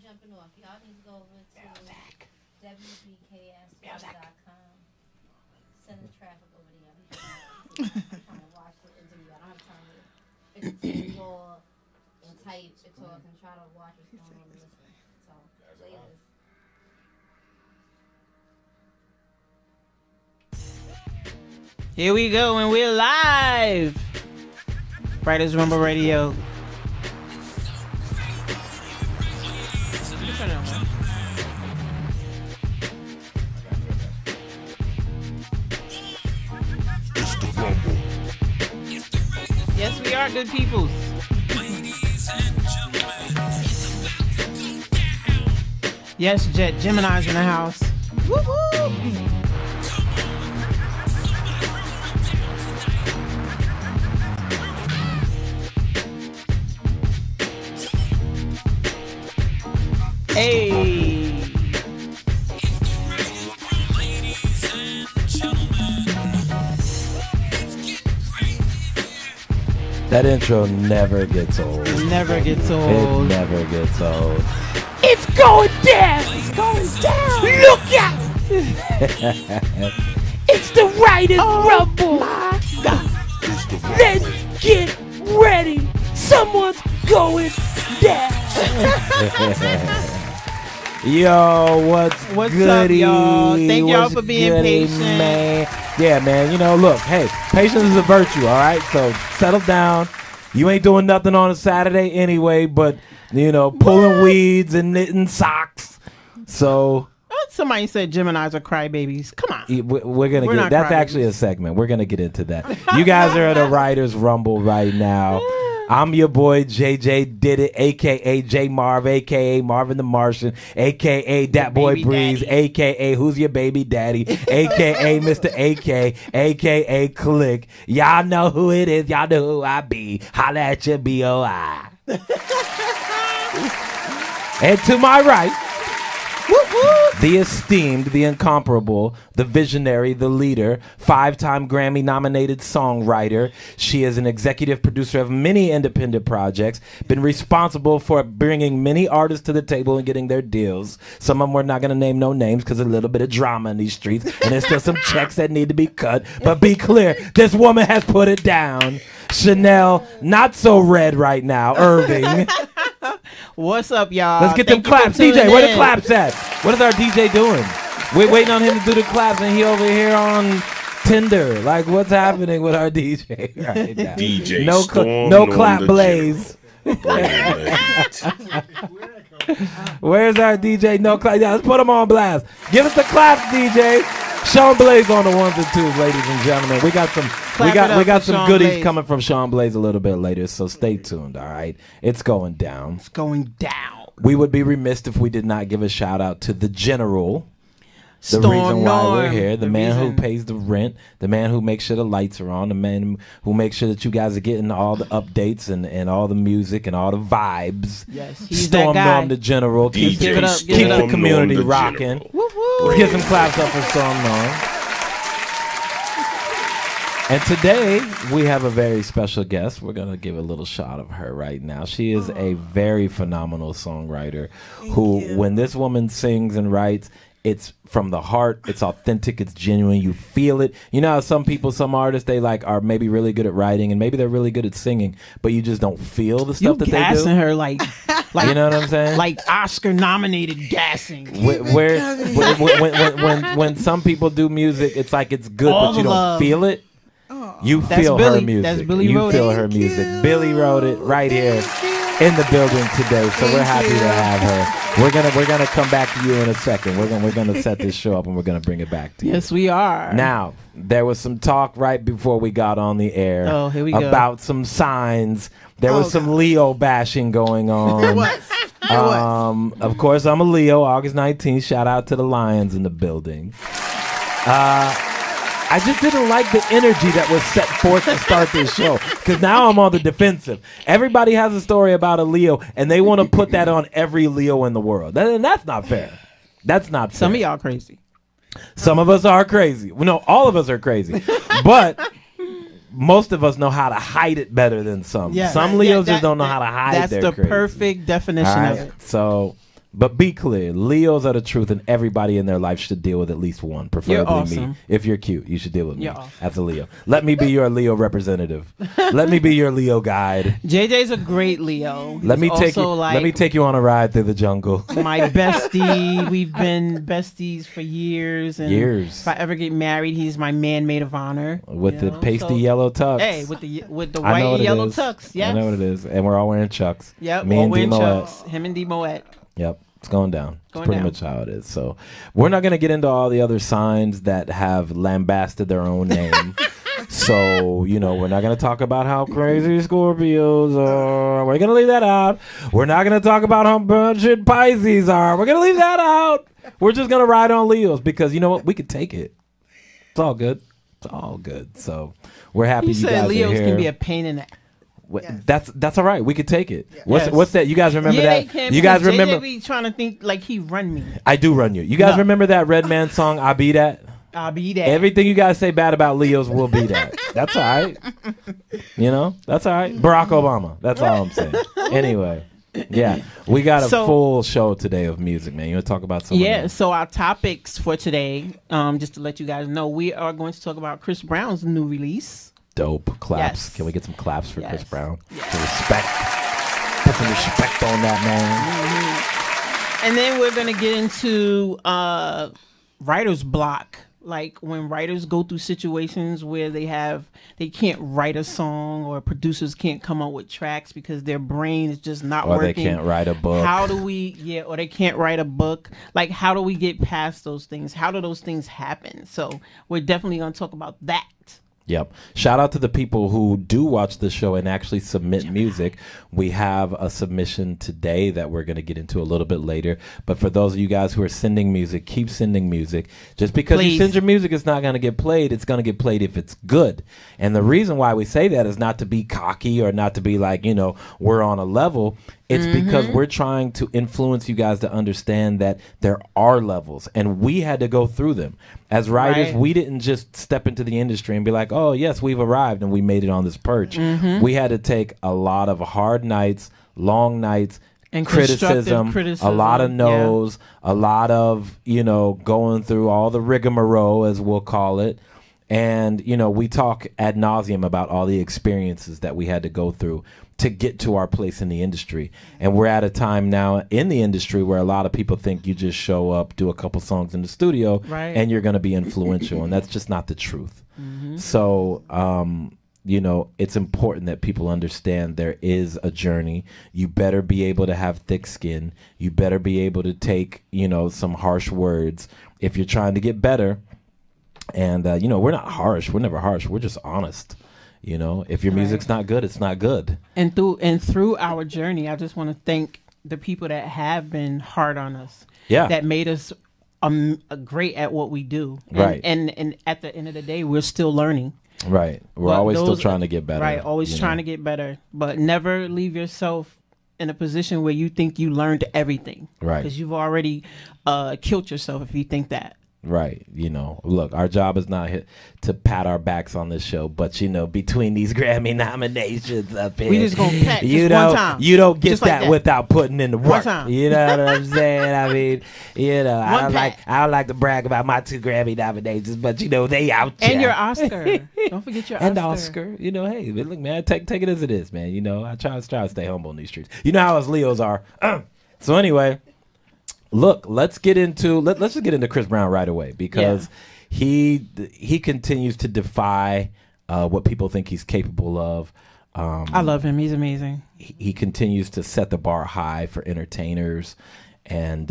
jumping off. Y'all need to go over to WBKS.com. Send the traffic over there. I'm trying to watch the interview. I don't have time to fix the all and type and talk and try to watch what's going on and listen. So, please. Here we go, and we're live. Writerz Rumble Radio. Yes, we are good peoples. Yes, Jet Gemini's in the house. Woo-hoo! Hey. That intro never gets old. Never gets old. It never gets old. It's going down. It's going down. Look out. It's the Writerz Rumble. My God. Let's get ready. Someone's going down. Yo, what's goody? Up, y'all? Thank y'all for being patient. Man. Yeah, man. You know, look, hey, patience is a virtue, all right? So settle down. You ain't doing nothing on a Saturday anyway, but, you know, pulling weeds and knitting socks. So somebody said Geminis are crybabies. Come on. We're going to get, that's actually a segment. We're going to get into that. You guys are at a Writerz Rumble right now. I'm your boy JJ Did It, aka J Marv, aka Marvin the Martian, aka Dat Boy Breeze, aka Who's Your Baby Daddy, aka Mr. AK, aka Click. Y'all know who it is. Y'all know who I be. Holla at your BOI. And to my right, the esteemed, the incomparable, the visionary, the leader, 5-time Grammy-nominated songwriter. She is an executive producer of many independent projects, been responsible for bringing many artists to the table and getting their deals. Some of them we're not going to name no names because a little bit of drama in these streets, and there's still some checks that need to be cut. But be clear, this woman has put it down. Chanel, not so red right now, Irving. What's up, y'all? Let's get them claps. DJ, where the claps at? What is our DJ doing? We're waiting on him to do the claps, and he over here on Tinder. Like, what's happening with our DJ right now? DJ no clap blaze. Where's our DJ? No clap. Yeah, let's put him on blast. Give us the claps, DJ. Sean Blaze on the ones and twos, ladies and gentlemen. We got some some goodies Blaze coming from Sean Blaze a little bit later, so stay tuned, all right? It's going down. It's going down. We would be remiss if we did not give a shout out to the General. The Storm reason why Norm. we're here, the man who pays the rent, the man who makes sure the lights are on, the man who makes sure that you guys are getting all the updates and all the music and all the vibes. Yes, he's Storm that guy. Norm, the General. Keep Give it up, give keep it up. the community Norm, the rocking. General. Let's get some claps up for Storm Norm. And today, we have a very special guest. We're going to give a little shot of her right now. She is a very phenomenal songwriter when this woman sings and writes, it's from the heart, it's authentic, it's genuine, you feel it. You know how some people, some artists, they like are maybe really good at writing and maybe they're really good at singing, but you just don't feel the stuff that they do. You gassing her like you know what I'm saying? Like Oscar-nominated gassing. When some people do music, it's like it's good, All but you the don't love. feel it. You That's feel Billy. her music. That's Billy you wrote feel it. her music. Billy wrote it right here in the building today. So we're happy to have her. We're gonna come back to you in a second. We're gonna set this show up and we're gonna bring it back to you. Yes, we are. Now, there was some talk right before we got on the air here we go. about some signs. There was some Leo bashing going on. Of course, I'm a Leo. August 19th. Shout out to the Lions in the building. I just didn't like the energy that was set forth to start this show because now I'm on the defensive. Everybody has a story about a Leo, and they want to put that on every Leo in the world. And that's not fair. That's not fair. Some of y'all crazy. Some of us are crazy. Well, no, all of us are crazy. But most of us know how to hide it better than some. Yeah, Some Leos just don't know how to hide their That's the crazy. perfect definition of it. So But be clear, Leos are the truth, and everybody in their life should deal with at least one, preferably awesome. me. If you're cute, you should deal with me You're awesome. as a Leo. Let me be your Leo representative. Let me be your Leo guide. JJ's a great Leo. Let me He's take you. also, Let me take you on a ride through the jungle. my bestie. We've been besties for years. And Years. if I ever get married, he's my man-maid of honor. With you the know? pasty So- yellow tux. Hey, with the I know white what it yellow is. tux. Yes. I know what it is. And we're all wearing chucks. Yep. Me all and wearing D-Moet. chucks. Him and D Moet. Yep. It's going down. Going It's pretty down. much how it is. So we're not going to get into all the other signs that have lambasted their own name. So, you know, we're not going to talk about how crazy Scorpios are. We're going to leave that out. We're not going to talk about how bullshit Pisces are. We're going to leave that out. We're just going to ride on Leos because, you know what? We could take it. It's all good. It's all good. So we're happy He you said guys Leos are here. can be a pain in the. That's all right. We could take it. Yes. What's that? You guys remember yeah, that? They can, You guys because remember? JJ be trying to think like he run me. I do run you. You guys No. remember that Redman song? I be that. I'll be there. Everything you guys say bad about Leos will be that. That's all right. You know, that's all right. Barack Obama. That's all I'm saying. Anyway, yeah, we got a full show today of music, man. You want to talk about something? Yeah. So our topics for today, just to let you guys know, we are going to talk about Chris Brown's new release. Dope. Claps. Yes. Can we get some claps for Chris Yes. Brown? Yes. Some respect. Put some respect on that, man. And then we're going to get into writer's block. Like when writers go through situations where they can't write a song, or producers can't come up with tracks because their brain is just not Or working. they can't write a book. How do we, or they can't write a book. Like, how do we get past those things? How do those things happen? So we're definitely going to talk about that. Yep. Shout out to the people who do watch the show and actually submit music. We have a submission today that we're going to get into a little bit later. But for those of you guys who are sending music, keep sending music. Just because you Please. send your music, it's not going to get played. It's going to get played if it's good. And the reason why we say that is not to be cocky or not to be like, you know, we're on a level. It's because we're trying to influence you guys to understand that there are levels, and we had to go through them. As writers, Right. we didn't just step into the industry and be like, oh, yes, we've arrived and we made it on this perch. We had to take a lot of hard nights, long nights, And criticism, constructive a lot of criticism, no's, a lot of, you know, going through all the rigmarole, as we'll call it. And, you know, we talk ad nauseum about all the experiences that we had to go through to get to our place in the industry. And we're at a time now in the industry where a lot of people think you just show up, do a couple songs in the studio, Right. and you're going to be influential. And that's just not the truth. So, you know, it's important that people understand there is a journey. You better be able to have thick skin. You better be able to take, you know, some harsh words if you're trying to get better. And, you know, we're not harsh. We're never harsh. We're just honest. You know, if your music's not good, it's not good. And through our journey, I just want to thank the people that have been hard on us. Yeah. That made us great at what we do. Right. And at the end of the day, we're still learning. Right. We're But always still those- trying to get better. Right. Always you trying know? to get better. But never leave yourself in a position where you think you learned everything. Right. Because you've already killed yourself if you think that. Right. You know, look, our job is not to pat our backs on this show, but, you know, between these Grammy nominations up here, We just gonna pat you just know, one time. you don't get Just like that, that. without putting in the work. time. You know what I'm saying? I mean, you know, I One pat. don't like to brag about my 2 Grammy nominations, but, you know, they out there. And your Oscar. Don't forget your Oscar. And Oscar, you know, hey, but look, man, take it as it is, man. You know, I try to stay humble in these streets. You know how us Leos are. So anyway, look, let's get into let's just get into Chris Brown right away because he continues to defy what people think he's capable of. I love him. He's amazing. He continues to set the bar high for entertainers. And,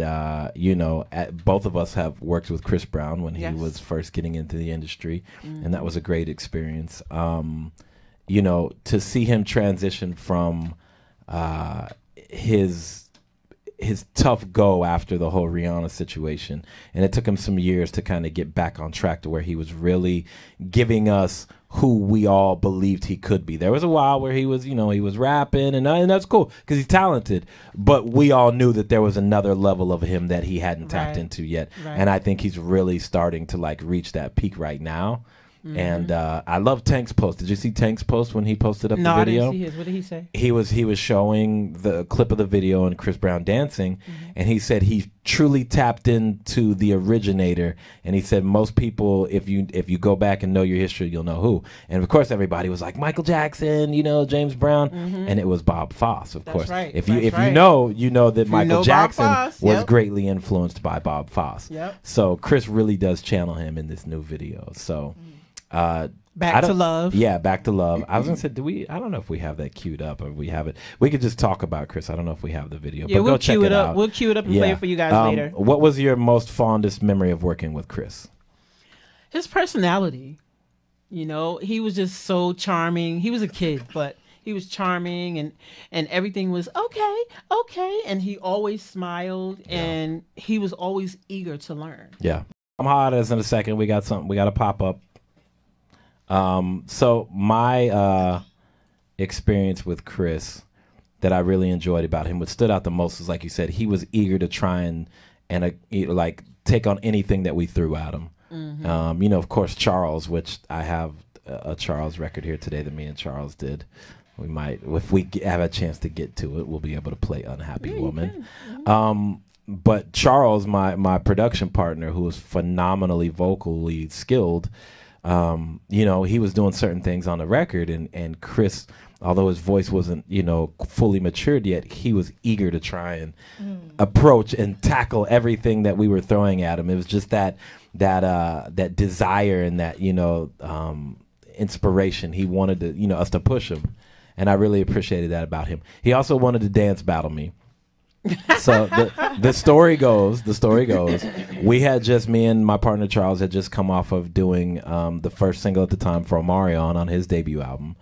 you know, both of us have worked with Chris Brown when he Yes. was first getting into the industry. And that was a great experience. You know, to see him transition from his tough go after the whole Rihanna situation. And it took him some years to kind of get back on track to where he was really giving us who we all believed he could be. There was a while where he was, you know, he was rapping and that's cool because he's talented, but we all knew that there was another level of him that he hadn't tapped Right. into yet. Right. And I think he's really starting to like reach that peak right now. And I love Tank's post. Did you see Tank's post when he posted up the video? No, I didn't see his. What did he say? He was showing the clip of the video and Chris Brown dancing, and he said he truly tapped into the originator. And he said most people, if you go back and know your history, you'll know who. And of course, everybody was like Michael Jackson, James Brown, and it was Bob Fosse, of course. Right. If you know that Michael Jackson Fosse, was greatly influenced by Bob Fosse. Yep. So Chris really does channel him in this new video. So. Back to Love. Yeah, Back to Love. I was gonna say, I don't know if we have that queued up, or if we have it. We could just talk about Chris. I don't know if we have the video. Yeah, but we'll go check queue it up. out. We'll queue it up and play it for you guys later. What was your most fondest memory of working with Chris? His personality. He was just so charming. He was a kid, but he was charming, and everything was okay, and he always smiled, and he was always eager to learn. Yeah. I'm hot as in a second. We got to pop up. So my experience with Chris that I really enjoyed about him, what stood out the most was, like you said, he was eager to try and like take on anything that we threw at him. Of course, Charles, which I have a Charles record here today that me and Charles did. We might, if we have a chance to get to it, we'll be able to play Unhappy Woman. But Charles, my production partner, who was phenomenally vocally skilled, he was doing certain things on the record, and Chris, although his voice wasn't, fully matured yet, he was eager to try and approach and tackle everything that we were throwing at him. It was just that desire and that, inspiration. He wanted to, us to push him. And I really appreciated that about him. He also wanted to dance battle me. So the story goes, me and my partner Charles had just come off of doing the first single at the time for Omarion on his debut album.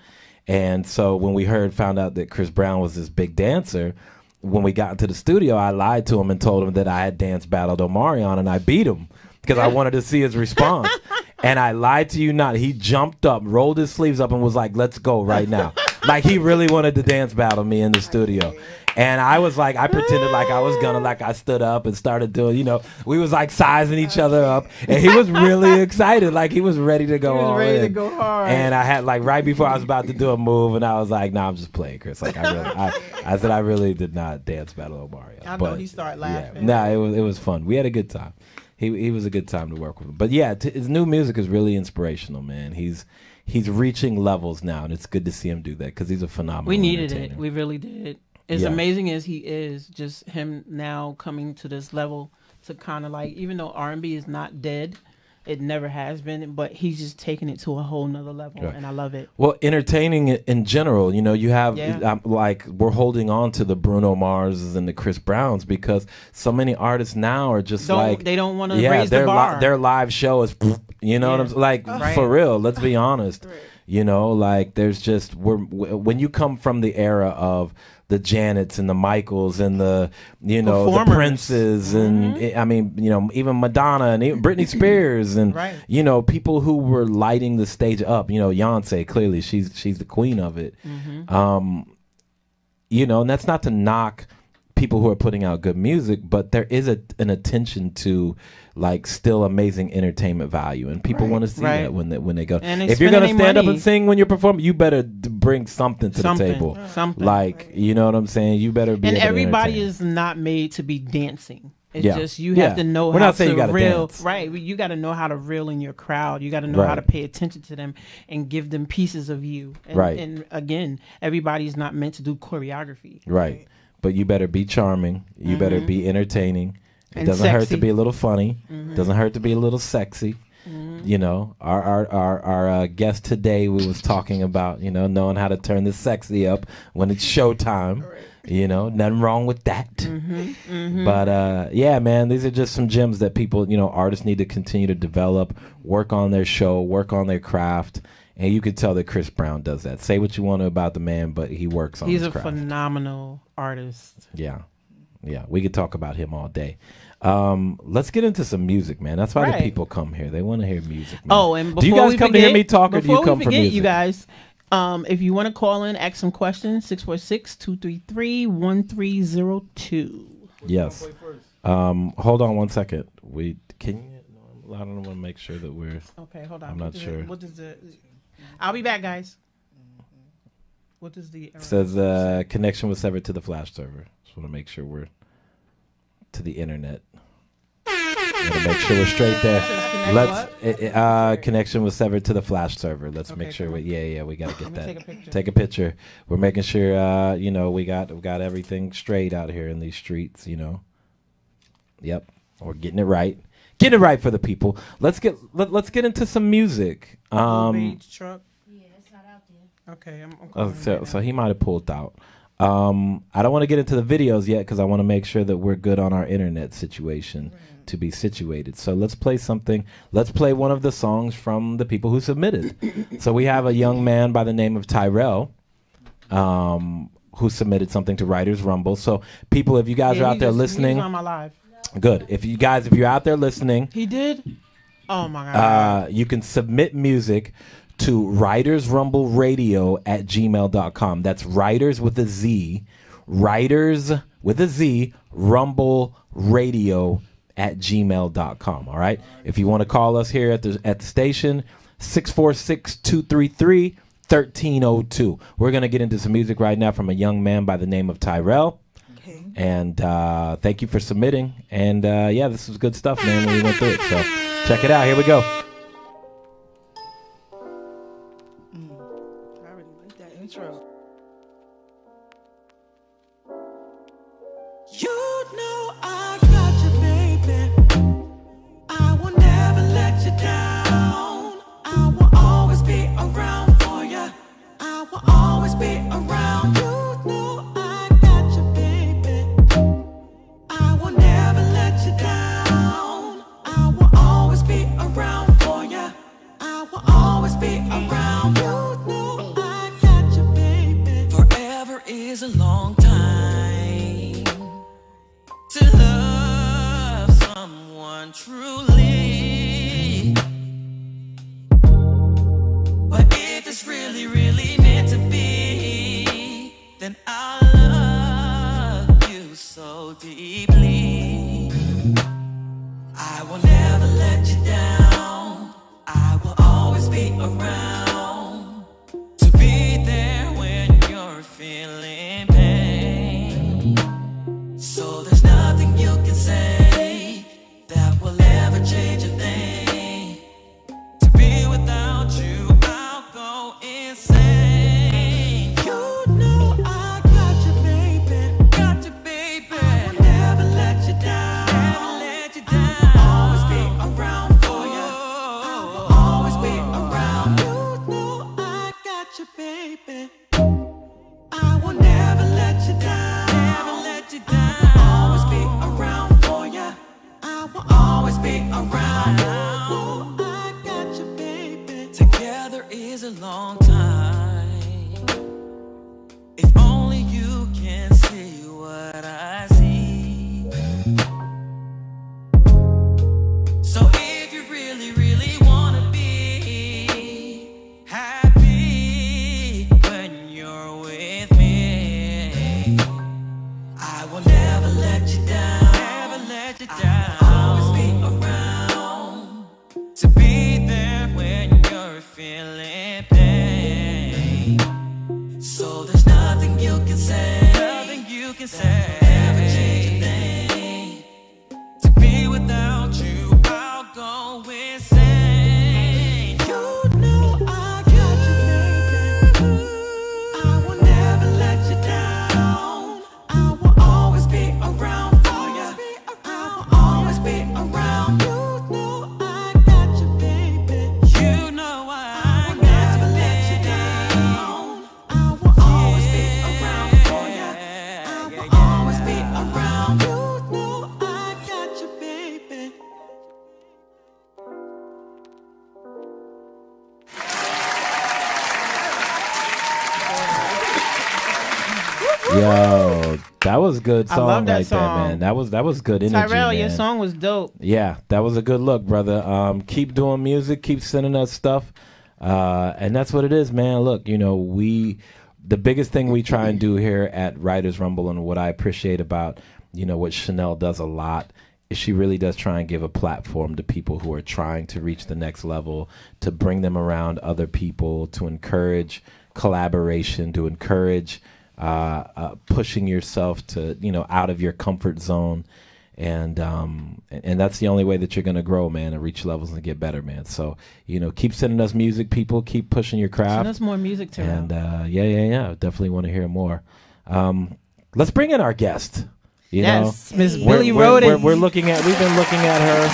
And so when we found out that Chris Brown was this big dancer, when we got into the studio, I lied to him and told him that I had dance battled Omarion, and I beat him because I wanted to see his response. And I lied to you not. He jumped up, rolled his sleeves up, and was like, "Let's go right now." Like he really wanted to dance battle me in the studio. And I was like, I pretended like I was gonna, like I stood up and started doing, we was like sizing each other up. And he was really excited, like he was ready to go all in. To go hard. And I had like right before I was about to do a move, and I was like, "Nah, I'm just playing, Chris." Like I said I really did not dance battle Omarion. I know he started laughing. Yeah, it was fun. We had a good time. He was a good time to work with him. But yeah, his new music is really inspirational, man. He's reaching levels now, and it's good to see him do that because he's a phenomenal. We needed it. We really did. As amazing as he is, just him now coming to this level to kind of like, even though R&B is not dead, it never has been, but he's just taking it to a whole nother level, and I love it. Well, entertaining in general, you have like we're holding on to the Bruno Marses and the Chris Browns because so many artists now are just they don't want to raise the bar. Their live show is, what I'm like for real. Let's be honest. Like there's just when you come from the era of the Janets and the Michaels and the the Princes and even Madonna and even Britney Spears and people who were lighting the stage up. Beyonce, clearly she's the queen of it. And that's not to knock people who are putting out good music, but there is an attention to like still amazing entertainment value, and people want to see that when they go. And if you're gonna stand up and sing when you're performing, you better bring something to the table. Like you know what I'm saying. You better be. And able everybody to is not made to be dancing. It's just you have to know We're how not saying to you gotta reel. dance. Right, you got to know how to reel in your crowd. You got to know how to pay attention to them and give them pieces of you. And, and again, everybody's not meant to do choreography. Right. But you better be charming. You better be entertaining. It doesn't hurt to be a little funny. Doesn't hurt to be a little sexy. Our guest today, we was talking about knowing how to turn the sexy up when it's showtime. Nothing wrong with that. But yeah, man, these are just some gems that people, artists need to continue to develop, work on their show, work on their craft. And you could tell that Chris Brown does that. Say what you want to about the man, but he works on his craft. He's a phenomenal artist. Yeah. We could talk about him all day. Let's get into some music, man. That's why the people come here. They want to hear music, man. Oh, and do you guys come to hear me talk, or do you come for music? You guys, if you want to call in, ask some questions, 646-233-1302. Yes. Hold on one second. I don't want to make sure that we're. Okay, hold on. I'm not sure. What is the? I'll be back, guys. What is the? It says connection was severed to the Flash server. Just want to make sure we're to the internet. Gotta make sure we're straight there. Connection was severed to the Flash server. Let's make sure. We gotta get that. Take a picture. We're making sure. We got everything straight out here in these streets. Yep. We're getting it right. Getting it right for the people. Let's get into some music. Beach truck. Yeah, it's not out there. Okay, I'm so he might have pulled out. I don't want to get into the videos yet because I want to make sure that we're good on our internet situation to be situated. So let's play something. Let's play one of the songs from the people who submitted. So we have a young man by the name of Tyrell who submitted something to Writer's Rumble. So people, if you guys are out there listening, he's on my live. Good. If you're out there listening, he did. Oh my God. You can submit music to writersrumbleradio@gmail.com. That's Writers with a Z, Writers with a Z, Rumble Radio @gmail.com. All right. If you want to call us here at the station, 646-233-1302. We're gonna get into some music right now from a young man by the name of Tyrell. Okay. And thank you for submitting. And this was good stuff, man. When we went through it. So check it out. Here we go. Intro. You know I got you, baby. I will never let you down. I will always be around for you. I will always be around. You know I got you, baby. I will never let you down. I will always be around for you. I will always be around. You know I got you, baby. Forever is a long time to love someone truly. But if it's really, really meant to be, then I'll love you so deeply. I will never let you down. I will always be around to be there when you're feeling pain. So there's nothing you can say that will ever change a thing. To be without you, I'll go insane. You know I got you, baby. Got you, baby. I will never let you down. Never let you down. Always be around for you. I will always be around. You know I got you, baby. I will never let you down. Never let you down. Always be around for you. I will always be around. You know I got you, baby. Together is a long time. If only you can see what I see. So if you really, really wanna be happy when you're with me, I will never let you down. Never let you down. I'll always be around to be there when you're feeling pain. So there's nothing you can say. Nothing you can say. Never change a thing. To be without you, I'll go insane. You know I got you, baby. I will never let you down. I will always be around for you. I will always be around. You know I got you, baby. You know I will never let you down. I will always be around for you. I will always be around. You know I got you, baby. Yo, that was good I song love that right song. there, man. That was good energy, Tyrell, man. your song was dope. Yeah, that was a good look, brother. Keep doing music, keep sending us stuff, and that's what it is, man. Look, the biggest thing we try and do here at Writers Rumble, and what I appreciate about what Chanel does a lot, she really does try and give a platform to people who are trying to reach the next level, to bring them around other people, to encourage collaboration, to encourage pushing yourself to, out of your comfort zone. And that's the only way that you're going to grow, man, and reach levels and get better, man. So, keep sending us music, people. Keep pushing your craft. Send us more music, too. And yeah. Definitely want to hear more. Let's bring in our guest. Yes, Miss Billy Roden. We've been looking at her,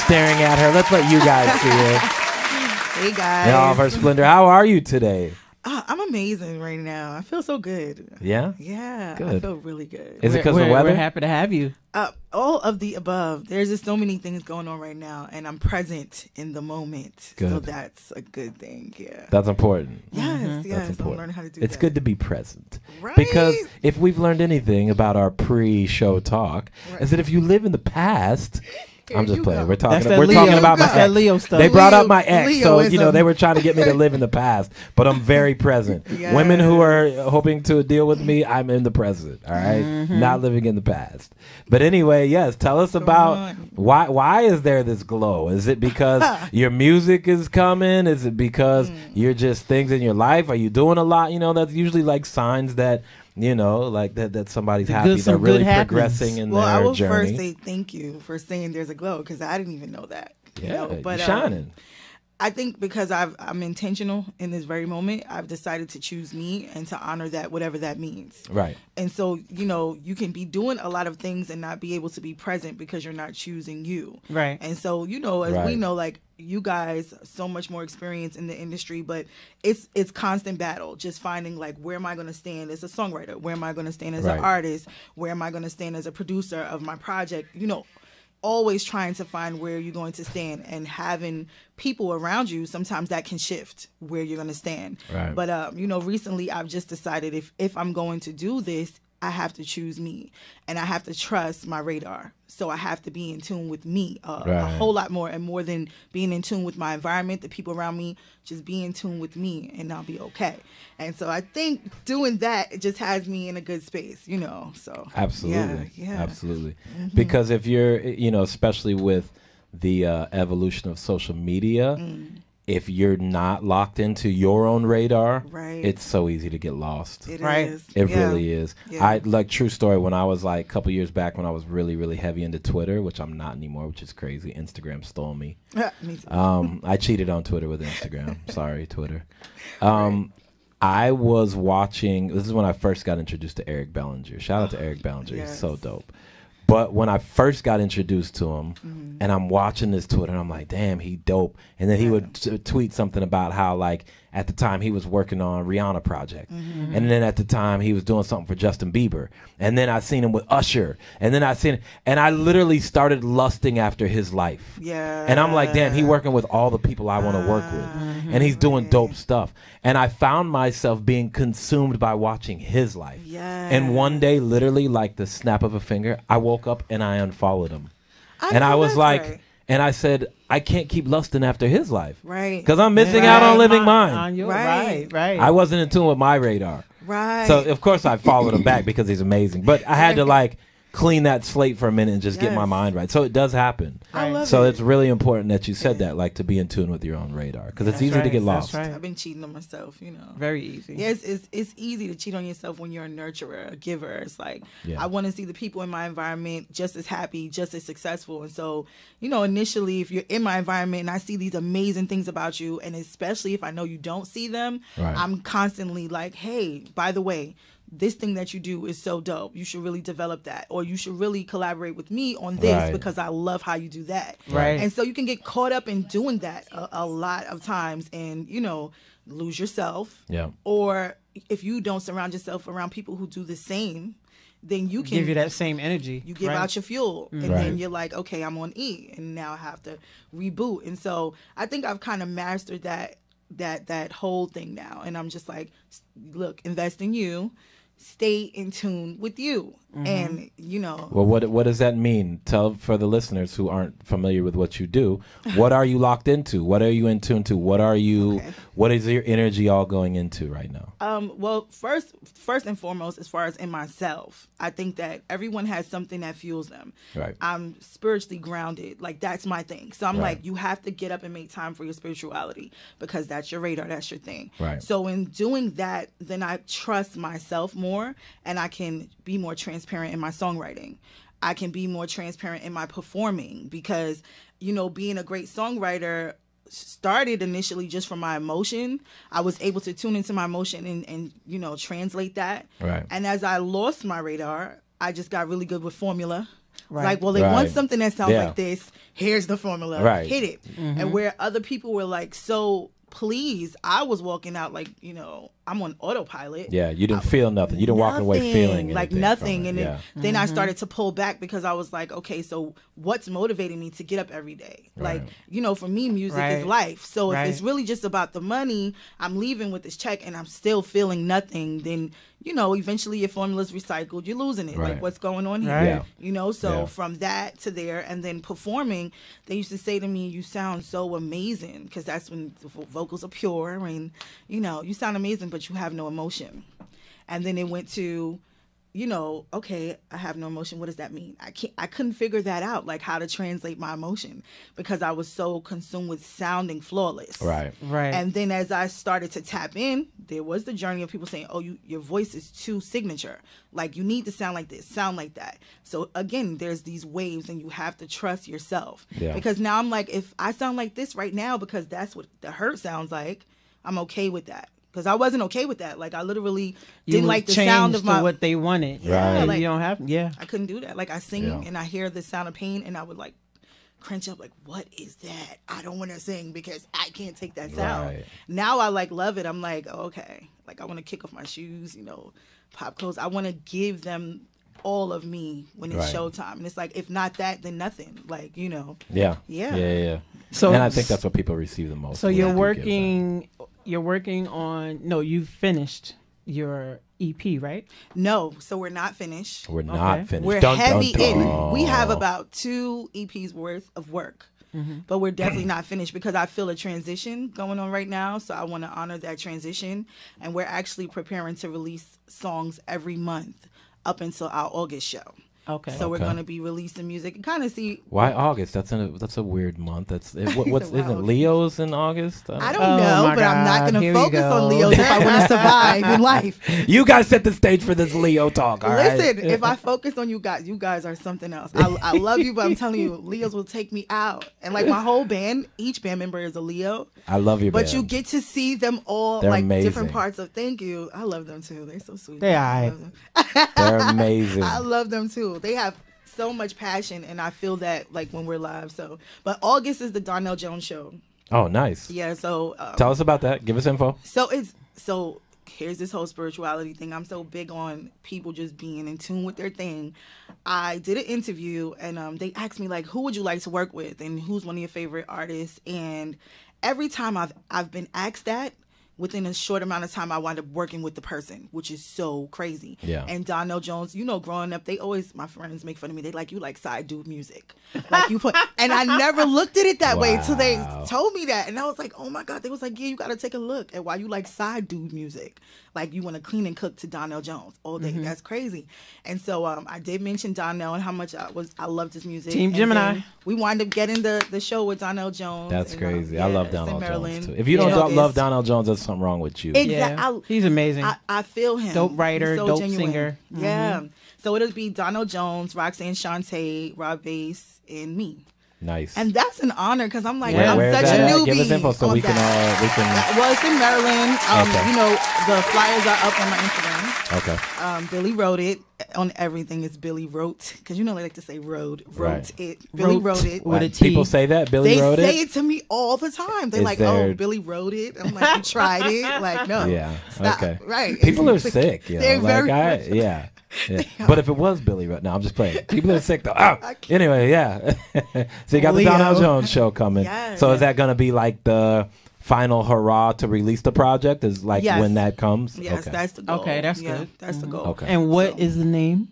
staring at her. Let's let you guys see her. Hey, guys. In all of her splendor. How are you today? I'm amazing right now. I feel so good. Yeah? Yeah. Good. I feel really good. Is it because of the weather? We're happy to have you. All of the above. There's just so many things going on right now, and I'm present in the moment. Good. So that's a good thing. Yeah. That's important. Yes. That's important. I'm learning how to do It's that. good to be present. Right? Because if we've learned anything about our pre-show talk, is that if you live in the past... I'm just playing. We're talking about my that ex. Leo stuff. They brought up my ex, so Leoism. they were trying to get me to live in the past, but I'm very present. Yes. Women who are hoping to deal with me, I'm in the present. All right, not living in the past. But anyway, yes, tell us about why is there this glow? Is it because your music is coming? Is it because you're just things in your life? Are you doing a lot? That's usually like signs that. Like that somebody's happy. They're really progressing in their journey. Well, I will first say thank you for saying there's a glow, because I didn't even know that. Yeah, but you're shining. I think because I'm intentional in this very moment, I've decided to choose me and to honor that, whatever that means. Right. And so, you can be doing a lot of things and not be able to be present because you're not choosing you. Right. And so, as we know, like, you guys, so much more experience in the industry, but it's constant battle, just finding, like, where am I going to stand as a songwriter? Where am I going to stand as an artist? Where am I going to stand as a producer of my project? Always trying to find where you're going to stand, and having people around you, sometimes that can shift where you're going to stand. Right. But, recently I've just decided if I'm going to do this, I have to choose me, and I have to trust my radar. So I have to be in tune with me a whole lot more, and more than being in tune with my environment, the people around me, just be in tune with me, and I'll be okay. And so I think doing that, it just has me in a good space, so. Absolutely. Yeah. Absolutely. Because if you're, especially with the evolution of social media, if you're not locked into your own radar, it's so easy to get lost. It is. It really is. Yeah. True story, when I was like a couple years back, when I was really, really heavy into Twitter, which I'm not anymore, which is crazy. Instagram stole me. Me too. I cheated on Twitter with Instagram. Sorry, Twitter. I was watching, this is when I first got introduced to Eric Bellinger. Shout out to Eric Bellinger. Yes. He's so dope. But when I first got introduced to him, and I'm watching this Twitter, and I'm like, damn, he dope. And then he would tweet something about how, like, at the time he was working on Rihanna project. And then at the time he was doing something for Justin Bieber. And then I seen him with Usher. And then and I literally started lusting after his life. Yeah. And I'm like, damn, he working with all the people I want to work with. And he's doing dope stuff. And I found myself being consumed by watching his life. And one day, literally like the snap of a finger, I woke up and I unfollowed him. And I was like, and I said, I can't keep lusting after his life. Right. Because I'm missing out on living mine. Right. I wasn't in tune with my radar. Right. So, of course, I followed him back because he's amazing. But I had to, like, clean that slate for a minute and just get my mind right. So it does happen. I love so it. it's really important that you said that, like, to be in tune with your own radar, because it's easy to get lost. That's right. I've been cheating on myself, Very easy. Yes, it's easy to cheat on yourself when you're a nurturer, a giver. It's like, I want to see the people in my environment just as happy, just as successful. And so, initially, if you're in my environment and I see these amazing things about you, and especially if I know you don't see them, I'm constantly like, hey, by the way, this thing that you do is so dope. You should really develop that. Or you should really collaborate with me on this because I love how you do that. Right. And so you can get caught up in doing that a lot of times and, lose yourself. Yeah. Or if you don't surround yourself around people who do the same, then you can give you that same energy. You give out your fuel. And then you're like, okay, I'm on E. And now I have to reboot. And so I think I've kind of mastered that whole thing now. And I'm just like, look, invest in you. Stay in tune with you. And you know, well, what does that mean? Tell for the listeners who aren't familiar with what you do. What are you locked into? What are you in tune to? What are you? Okay. What is your energy all going into right now? Well, first and foremost, as far as in myself, I think that everyone has something that fuels them. Right. I'm spiritually grounded. Like, that's my thing. So I'm like, you have to get up and make time for your spirituality because that's your radar. That's your thing. Right. So in doing that, then I trust myself more and I can be more transparent in my songwriting. I can be more transparent in my performing because, you know, being a great songwriter started initially just from my emotion. I was able to tune into my emotion and you know, translate that. Right. And as I lost my radar, I just got really good with formula. Right. Like, well, they want something that sounds like this. Here's the formula. Right. Hit it. And where other people were like so pleased, I was walking out like, you know, I'm on autopilot. Yeah, you didn't feel nothing. You didn't walk away feeling like nothing. And then I Mm-hmm. started to pull back because I was like, okay, so what's motivating me to get up every day? Like, you know, for me, music is life. So if it's really just about the money, I'm leaving with this check and I'm still feeling nothing, then, you know, eventually your formula's recycled. You're losing it. Like, what's going on here? Right. You know, so from that to there and then performing, they used to say to me, you sound so amazing, because that's when the vocals are pure and, you know, you sound amazing, but you have no emotion. And then it went to, you know, okay, I have no emotion. What does that mean? I couldn't figure that out, like how to translate my emotion, because I was so consumed with sounding flawless. Right. And then as I started to tap in, there was the journey of people saying, oh, your voice is too signature. Like, you need to sound like this, sound like that. So again, there's these waves and you have to trust yourself. Yeah. Because now I'm like, if I sound like this right now, because that's what the hurt sounds like, I'm okay with that. Because I wasn't okay with that. Like, I literally didn't like the sound of my... what they wanted. Yeah, like, you don't have... I couldn't do that. Like, I sing and I hear the sound of pain and I would, like, crunch up, like, what is that? I don't want to sing because I can't take that sound. Right. Now I, like, love it. I'm like, oh, okay. Like, I want to kick off my shoes, you know, pop clothes. I want to give them all of me when it's showtime. And it's like, if not that, then nothing. Like, you know. Yeah. So, and I think that's what people receive the most. So you're working on... No, you've finished your EP, right? No, so we're not finished. We're not finished. We're heavy in. We have about 2 EPs worth of work. But we're definitely not finished because I feel a transition going on right now. So I want to honor that transition. And we're actually preparing to release songs every month up until our August show. Okay. So we're going to be releasing music and kind of see. Why August? That's a weird month. That's isn't Leo's in August? I don't know, but I'm not going to focus on Leo's if I want to survive in life. You guys set the stage for this Leo talk. All Listen, right? If I focus on you guys are something else. I love you, but I'm telling you, Leos will take me out. And like my whole band, each band member is a Leo. I love your band. But you get to see them all. They're like amazing. Different parts of. Thank you. I love them too. They're so sweet. They are. They're amazing. I love them too. They have so much passion, and I feel that like when we're live. So, but August is the Darnell Jones show. Oh, nice. Yeah. So tell us about that. Give us info. So here's this whole spirituality thing. I'm so big on people just being in tune with their thing. I did an interview, and they asked me like, who would you like to work with, and who's one of your favorite artists? And every time I've been asked that, within a short amount of time, I wound up working with the person, which is so crazy. Yeah. And Darnell Jones, you know, growing up, my friends make fun of me. They like, you like side dude music. Like you put, and I never looked at it that way until they told me that. And I was like, oh my God. They was like, yeah, you got to take a look at why you like side dude music. Like you want to clean and cook to Darnell Jones all day. That's crazy. And so I did mention Darnell and how much I loved his music. Team Gemini. We wind up getting the show with Darnell Jones. That's and, crazy. I love Darnell Jones Maryland. too. If you don't love Darnell Jones, that's something wrong with you. Exactly. Yeah. He's amazing. I feel him. Dope writer, so dope genuine. singer. Yeah. So it'll be Darnell Jones, Roxanne Shante, Rob Bass, and me. Nice. And that's an honor because I'm like, I'm such a newbie. Give us info so we can. Well, it's in Maryland. Okay. You know, the flyers are up on my Instagram. Okay. Billy wrote it. On everything, it's Billy wrote. Because you know they like to say wrote Right. it. Billy wrote it. With a T. People say that? Billy wrote it? They say it to me all the time. They're like, oh, Billy wrote it. I'm like, you tried it? Like, no. Yeah. Stop. Okay. Right. People are sick. You know? They're like very yeah. But if it was Billy wrote, no, I'm just playing. People are sick though. Oh, anyway, yeah. So you got the Darnell Jones show coming. Yes. So is that going to be like the final hurrah to release the project? Is like when that comes? Yes, okay. that's the goal. Okay, that's good. good. That's the goal. Okay. And what is the name?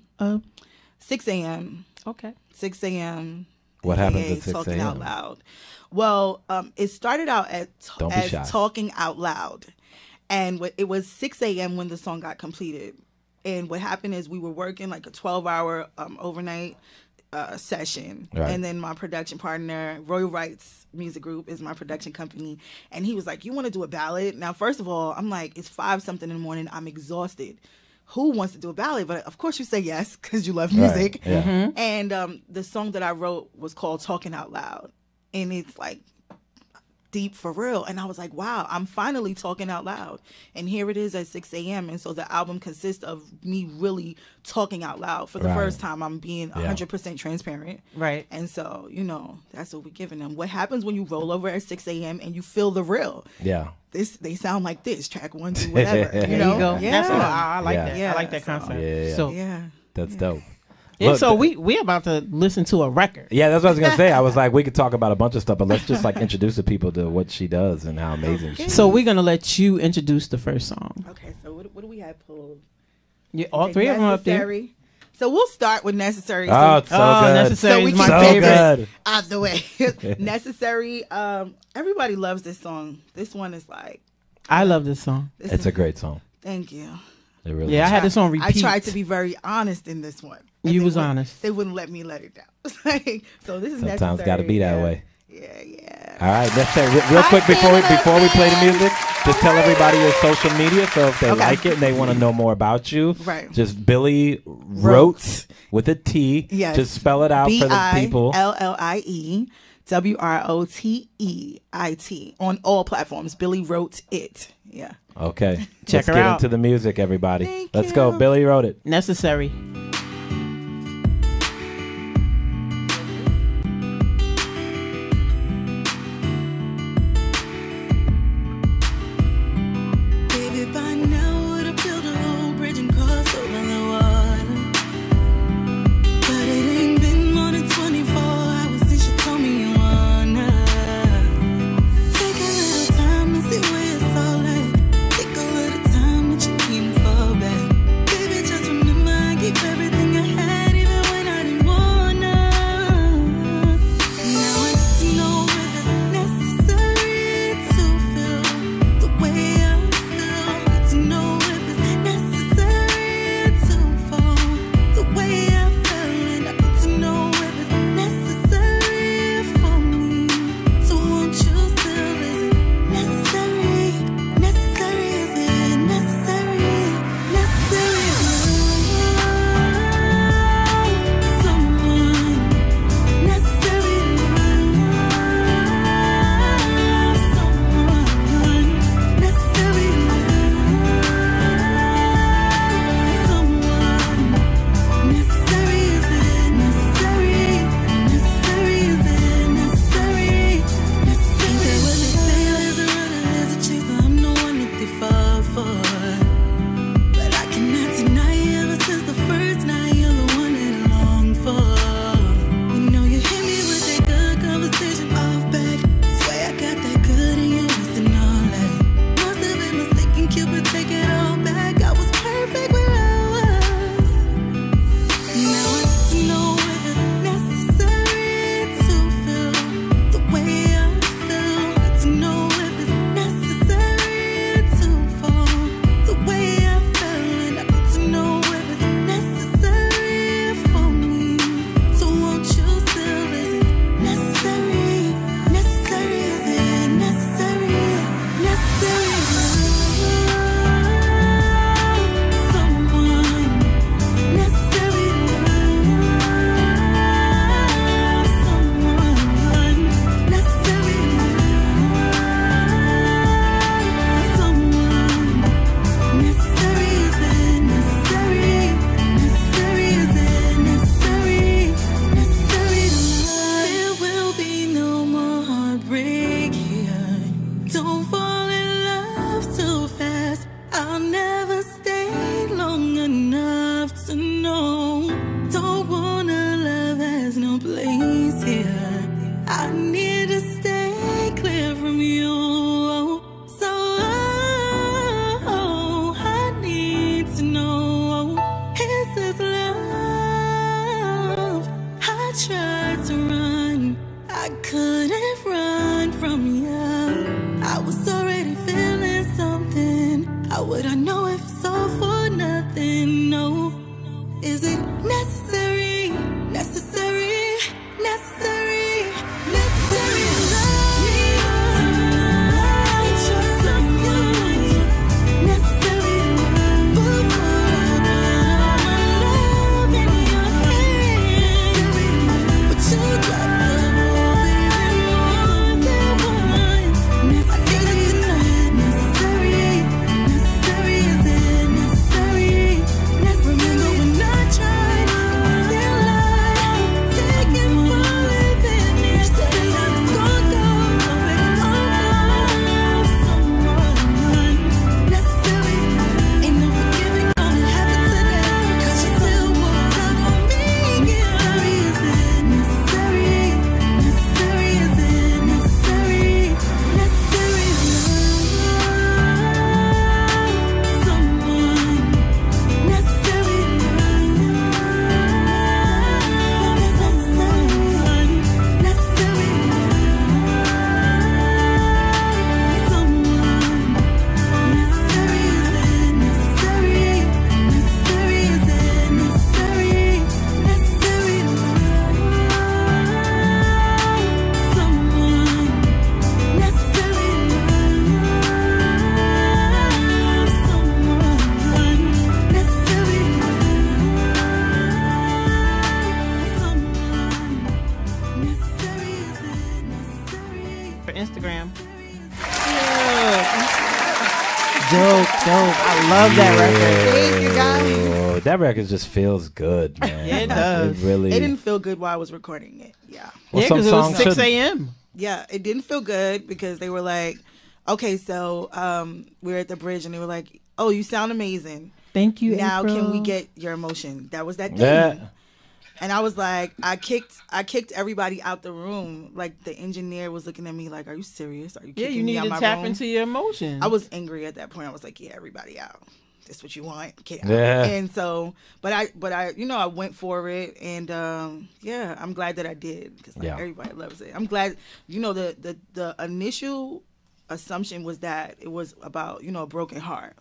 6 a.m. Okay. 6 a.m. What happens aka at 6 Talking a.m.? Out Loud. Well, it started out Don't be as shy. Talking Out Loud. And it was 6 a.m. when the song got completed. And what happened is we were working like a 12-hour overnight session. Right. And then my production partner, Writerz Music Group, is my production company. And he was like, you want to do a ballad? Now, first of all, I'm like, it's 5-something in the morning. I'm exhausted. Who wants to do a ballad? But of course you say yes because you love music. Right. Yeah. Mm-hmm. And the song that I wrote was called Talking Out Loud. And it's like deep for real. And I was like, wow, I'm finally talking out loud. And here it is at 6 a.m. And so the album consists of me really talking out loud. For the Right. first time, I'm being 100% transparent. Right. And so, you know, that's what we're giving them. What happens when you roll over at 6 a.m. and you feel the real? Yeah. They sound like this, track 1, 2, whatever. There you know? you go. Yeah. That's all. I like Yeah. that. Yeah. I like that So- concept. Yeah. So, Yeah. That's dope. yeah, Look, so we about to listen to a record. Yeah, that's what I was gonna say. I was like, we could talk about a bunch of stuff, but let's just like introduce the people to what she does and how amazing she is. So we're gonna let you introduce the first song. Okay, so what do we have pulled? Yeah, all Okay, three of them up there. Necessary. So we'll start with Necessary. Oh, it's so good. Necessary So we is my can So favorite. good. Out the way. Necessary. Everybody loves this song. This one is like, I love this song. It's a great song. thank you. It really Yeah, I is. had this on I repeat. tried to be very honest in this one. And You they was wouldn't- honest. They wouldn't let me let it down. So this is Sometimes Necessary. got to be that yeah. way. Yeah. All right, let's say real quick before we play the music, just tell everybody your social media. So if they Okay. like it and they want to know more about you, Right. just Billy Wrote with a T. Yes. Just spell it out for the people. BILLIEWROTEIT on all platforms. Billy Wrote It. Yeah. Okay, Check let's her get out. into the music, everybody. Thank Let's go. you. Billy Wrote It. Necessary. Baby, by now would have built a whole bridge and crossed over the water. But it ain't been more than 24 hours since you told me you wanna. Take a little time to see where it's all at. Take a little time that you need to fall back. Baby, just remember I keep everything tried to run, I couldn't run from you. I was already feeling something. How would I know if it's all for nothing? No. Is it necessary? Necessary? Necessary? Necessary to love me? Just someone necessary to love before I put all my love in your hands. But you got the more, baby, more than one. Necessary to love. Necessary. Necessary, is it necessary? Remember when I tried, still alive, taking for living. You said I was gonna go, someone necessary. Ain't no forgiving gonna happen today, 'cause you still walked out on me. Necessary, is it necessary? Necessary, is it necessary? Necessary to love someone. Necessary to love someone. Necessary to love someone. Necessary, is it necessary? Necessary, is it necessary? Necessary to love someone. Necessary to love someone. Necessary to love someone. Necessary, is it necessary? For Instagram. Dope. I love that record. Thank you, guys. Oh, that record just feels good, man. Yeah, it does. It really. It didn't feel good while I was recording it. Yeah. Well, Yeah, some because it was songs 6 shouldn't. a.m. Yeah, it didn't feel good because they were like, okay, so we're at the bridge and they were like, oh, you sound amazing. Thank you, Now April. can we get your emotion? That was that thing. Yeah. And I was like, I kicked everybody out the room. Like the engineer was looking at me like, are you serious? Are you Yeah, kicking you me need out to my tap room? into your emotions. I was angry at that point. I was like, yeah, everybody out. That's what you want. Get out. Yeah. And so, but I, I went for it, and yeah, I'm glad that I did because like, Yeah. everybody loves it. I'm glad. The initial assumption was that it was about a broken heart,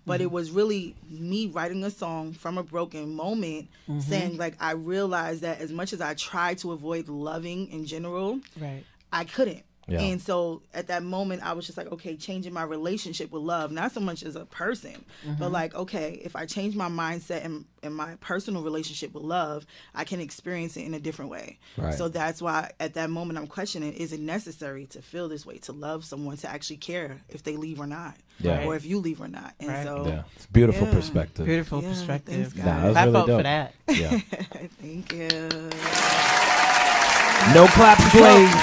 but it was really me writing a song from a broken moment, saying like I realized that as much as I tried to avoid loving in general, right. I couldn't. Yeah. And so at that moment, I was just like, okay, changing my relationship with love, not so much as a person, but like, okay, if I change my mindset and my personal relationship with love, I can experience it in a different way. Right. So that's why at that moment, I'm questioning, is it necessary to feel this way, to love someone, to actually care if they leave or not, Yeah. or if you leave or not? And Right. so, Yeah. It's a beautiful Yeah. perspective. Beautiful Yeah, perspective. thanks, Nah, that was Clap really up dope. for that. Yeah. thank you. No clap plays.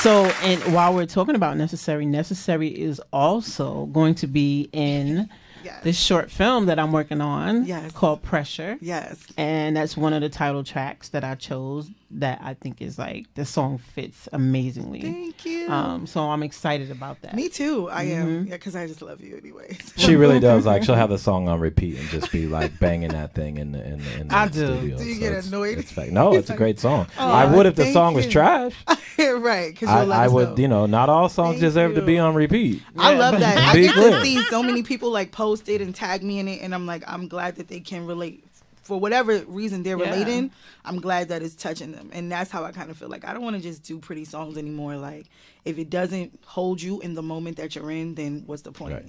So, and while we're talking about Necessary is also going to be in Yes. this short film that I'm working on Yes. called Pressure. Yes. And that's one of the title tracks that I chose that I think is like, the song fits amazingly. Thank you. So I'm excited about that. Me too. I am. Yeah, because I just love you anyway. She really does. Like, she'll have the song on repeat and just be like banging that thing in the I do. studio. Do you So get it's- annoyed? It's no, it's a great song. Oh, I would if the thank song was you. trash. Right. Because I would, not all songs Thank deserve to be you. on repeat. I love that. I Be get clear. to see so many people like post it and tag me in it, and I'm like, I'm glad that they can relate. For whatever reason they're Yeah. relating, I'm glad that it's touching them. And that's how I kind of feel. Like, I don't want to just do pretty songs anymore. Like, if it doesn't hold you in the moment that you're in, then what's the point? Right.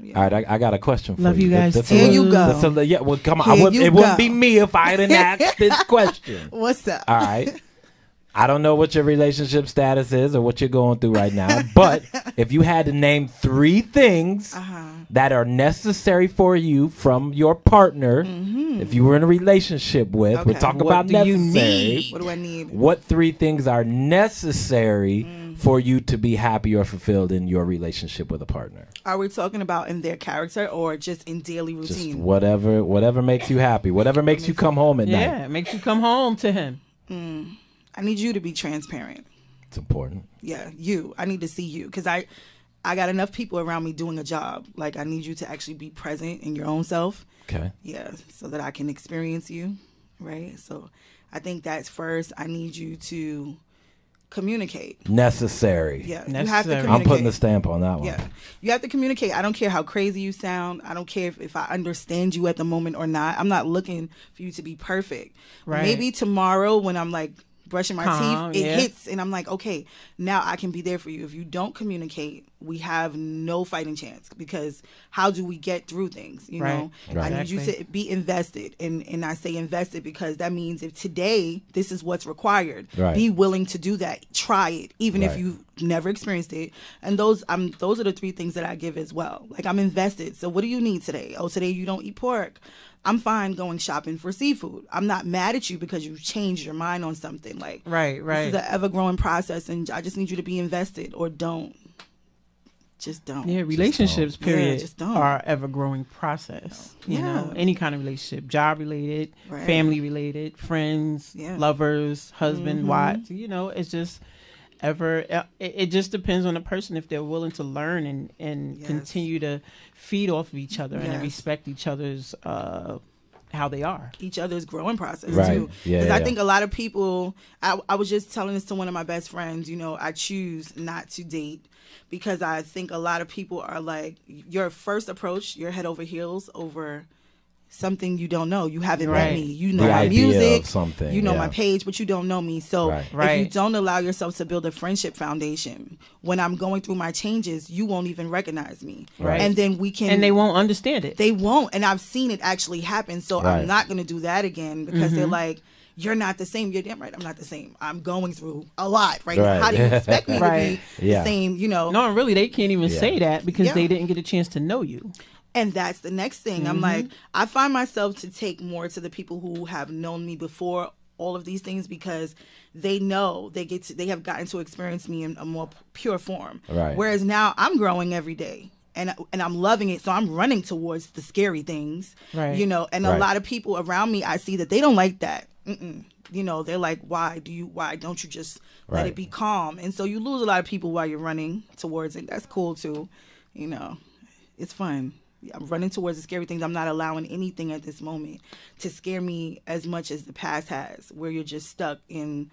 Yeah. All right, I got a question for Love you guys That's too. a Here little- you go. that's a- yeah, well, come on. Here you It wouldn't go. be me if I didn't ask this question. What's up? All right. I don't know what your relationship status is or what you're going through right now, but if you had to name 3 things that are necessary for you from your partner, if you were in a relationship with, we're Okay. talking What about do you necessary. need? What do I need? What 3 things are necessary for you to be happy or fulfilled in your relationship with a partner? Are we talking about in their character or just in daily Just routine? whatever makes you happy, whatever makes you come home at night. Yeah, it makes you come home to him. I need you to be transparent. It's important. Yeah, you. I need to see you because I got enough people around me doing a job. Like, I need you to actually be present in your own self. Okay. Yeah, so that I can experience you, right? So I think that's first. I need you to communicate. Necessary. Yeah, Necessary. you have to communicate. I'm putting the stamp on that one. Yeah, you have to communicate. I don't care how crazy you sound. I don't care if I understand you at the moment or not. I'm not looking for you to be perfect. Right. Maybe tomorrow when I'm like brushing my Calm, teeth, it yeah. hits and I'm like, okay, now I can be there for you. If you don't communicate, we have no fighting chance, because how do we get through things? You Right. know, Right. I need you to be invested, and I say invested because that means if today this is what's required, Right. be willing to do that. Try it, even if Right. you've never experienced it. And those are the 3 things that I give as well. Like, I'm invested. So what do you need today? Oh, today you don't eat pork. I'm fine going shopping for seafood. I'm not mad at you because you changed your mind on something. Like, Right. this is an ever-growing process, and I just need you to be invested, or don't. Just don't. Yeah, relationships, don't. period, Yeah, just don't. are ever-growing process. You know, Yeah. any kind of relationship, job-related, Right. family-related, friends, Yeah. lovers, husband, wife. You know, it's just it just depends on the person if they're willing to learn and Yes. continue to feed off of each other and Yes. respect each other's how they are. Each other's growing process Right. too. Yeah, Because yeah, I yeah. think a lot of people, I was just telling this to one of my best friends, you know, I choose not to date because I think a lot of people are like, your first approach, you're head over heels over something you don't know. You haven't met Right. me. You know The my idea music, of something, you know yeah. my page, but you don't know me. So Right. if you Right. don't allow yourself to build a friendship foundation, when I'm going through my changes, you won't even recognize me. Right. And then we can... And they won't understand it. They won't. And I've seen it actually happen. So Right. I'm not going to do that again, because they're like, you're not the same. You're damn right. I'm not the same. I'm going through a lot right Right. now. How do you expect me Right. to be Yeah. the same, you know? No, really, they can't even Yeah. say that because Yeah. they didn't get a chance to know you. And that's the next thing. I'm like, I find myself to take more to the people who have known me before all of these things, because they know they have gotten to experience me in a more pure form. Right. Whereas now I'm growing every day. And I'm loving it, so I'm running towards the scary things, Right. you know. And Right. a lot of people around me, I see that they don't like that. You know, they're like, why don't you just let Right. it be calm? And so you lose a lot of people while you're running towards it. That's cool too, you know. It's fun. I'm running towards the scary things. I'm not allowing anything at this moment to scare me as much as the past has, where you're just stuck in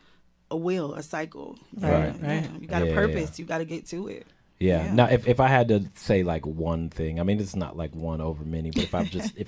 a wheel, a cycle. Right. Yeah. You got Yeah, a purpose. yeah. You got to get to it. Yeah. Yeah. Now, if I had to say like one thing, I mean, it's not like one over many, but if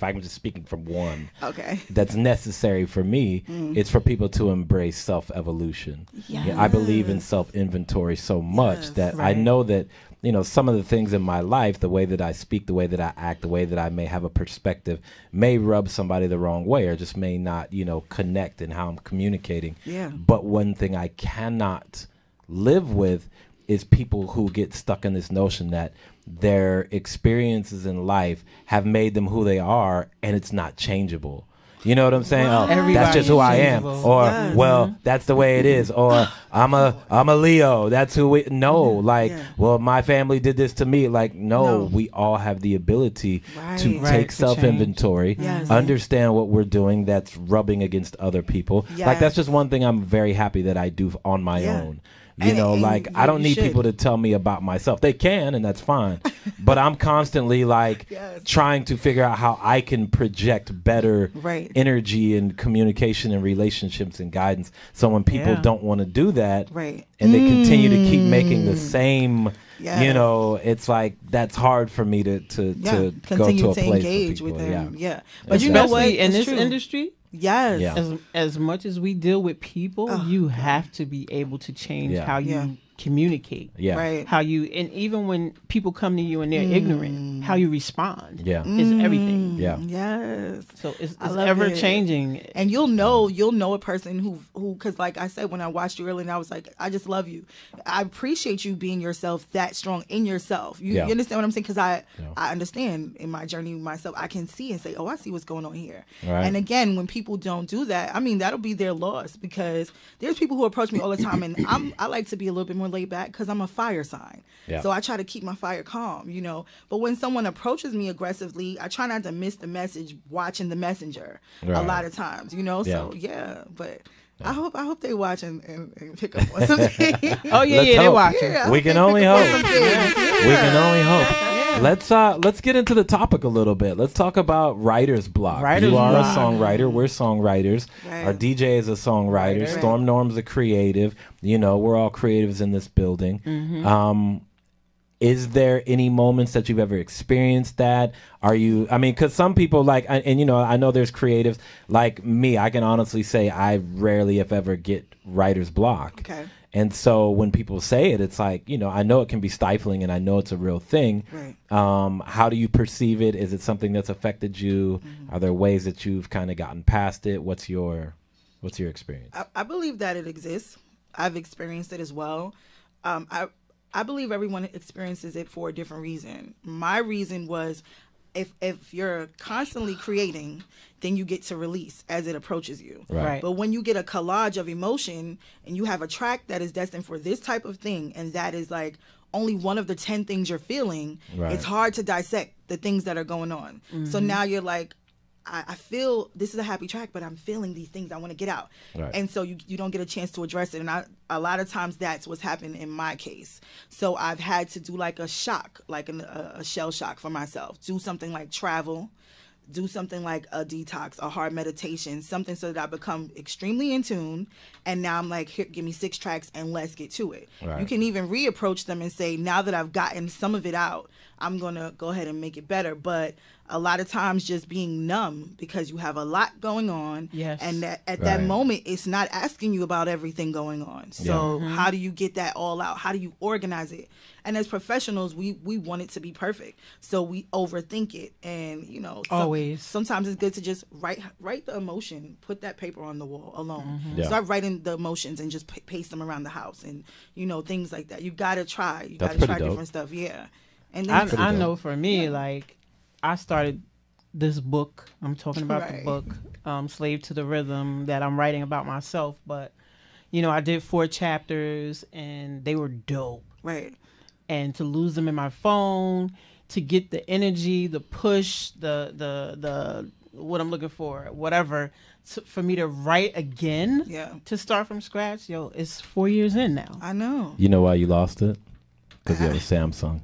I'm just speaking from one Okay. that's necessary for me, it's for people to embrace self-evolution. Yeah, I believe in self-inventory so much Yes. that I Right. know that, you know, some of the things in my life, the way that I speak, the way that I act, the way that I may have a perspective may rub somebody the wrong way, or just may not, you know, connect in how I'm communicating. Yeah. But one thing I cannot live with is people who get stuck in this notion that their experiences in life have made them who they are, and it's not changeable. You know what I'm saying? Oh, that's Everybody's just who I am. changeable. Or, Yes. well, that's the way it is. Or I'm a Leo. That's who we, no, like, Yeah. well, my family did this to me. Like, no, No. we all have the ability Right. to Right, take to self-inventory, Yes. understand what we're doing that's rubbing against other people. Like, that's Yes. just one thing I'm very happy that I do on my Yeah. own. You know, like, I don't you need should. people to tell me about myself. They can, and that's fine. But I'm constantly like Yes. trying to figure out how I can project better Right. energy and communication and relationships and guidance. So when people Yeah. don't want to do that, Right. and they continue to keep making the same, you Yes. know, it's like that's hard for me to go Continue to a to place engage with with people. them. Yeah. But you know what? Especially in It's this true. industry, Yes. Yeah. as much as we deal with people, you have to be able to change Yeah. how you Yeah. communicate. Yeah. Right. How you, and even when people come to you and they're ignorant, how you respond Yeah. is everything. Yeah. Yes. So it's I love ever it. changing. And you'll know a person who, cause like I said, when I watched you earlier, and I was like, I just love you. I appreciate you being yourself, that strong in yourself. You Yeah. understand what I'm saying? Cause I understand in my journey myself, I can see and say, oh, I see what's going on here. Right. And again, when people don't do that, I mean, that'll be their loss, because there's people who approach me all the time, and I like to be a little bit more laid back because I'm a fire sign. Yeah. So I try to keep my fire calm, you know. But when someone approaches me aggressively, I try not to miss the message watching the messenger a Right. lot of times, you know. So Yeah. but I hope they watch and pick up on something. Oh yeah, Let's yeah, they're hope. watching. Yeah, I We hope can they only pick up hope. on some things. We can only hope. Yeah. Let's get into the topic a little bit. Let's talk about writer's block. You are a songwriter. We're songwriters. Right. Our DJ is a songwriter. Storm Norm's a creative. You know, we're all creatives in this building. Is there any moments that you've ever experienced that? Are you, I mean, because some people like, and you know, I know there's creatives like me. I can honestly say I rarely, if ever, get writer's block. Okay. And so when people say it, it's like, you know, I know it can be stifling and I know it's a real thing. Right. How do you perceive it? Is it something that's affected you? Are there ways that you've kind of gotten past it? What's your experience? I believe that it exists. I've experienced it as well. I believe everyone experiences it for a different reason. My reason was if you're constantly creating, then you get to release as it approaches you. Right. But when you get a collage of emotion and you have a track that is destined for this type of thing, and that is like only one of the 10 things you're feeling, it's hard to dissect the things that are going on. So now you're like, I feel this is a happy track, but I'm feeling these things I want to get out. Right. And so you don't get a chance to address it. And a lot of times that's what's happened in my case. So I've had to do like a shock, like a shell shock for myself. Do something like travel, do something like a detox, a hard meditation, something so that I become extremely in tune. And now I'm like, here, give me 6 tracks and let's get to it. Right. You can even reapproach them and say, now that I've gotten some of it out, I'm going to go ahead and make it better. But a lot of times just being numb because you have a lot going on. Yes. And that at that moment, it's not asking you about everything going on. So how do you get that all out? How do you organize it? And as professionals, we want it to be perfect. So we overthink it. And, you know, sometimes it's good to just write the emotion, put that paper on the wall alone. Start writing the emotions and just paste them around the house and, you know, things like that. You got to try. You got to try different stuff. Yeah. And then I know for me, like, I started this book. I'm talking about the book, Slave to the Rhythm, that I'm writing about myself. But, you know, I did 4 chapters and they were dope. Right. And to lose them in my phone, to get the energy, the push, the what I'm looking for, whatever, for me to write again, to start from scratch, it's 4 years in now. I know. You know why you lost it? Because you have a Samsung.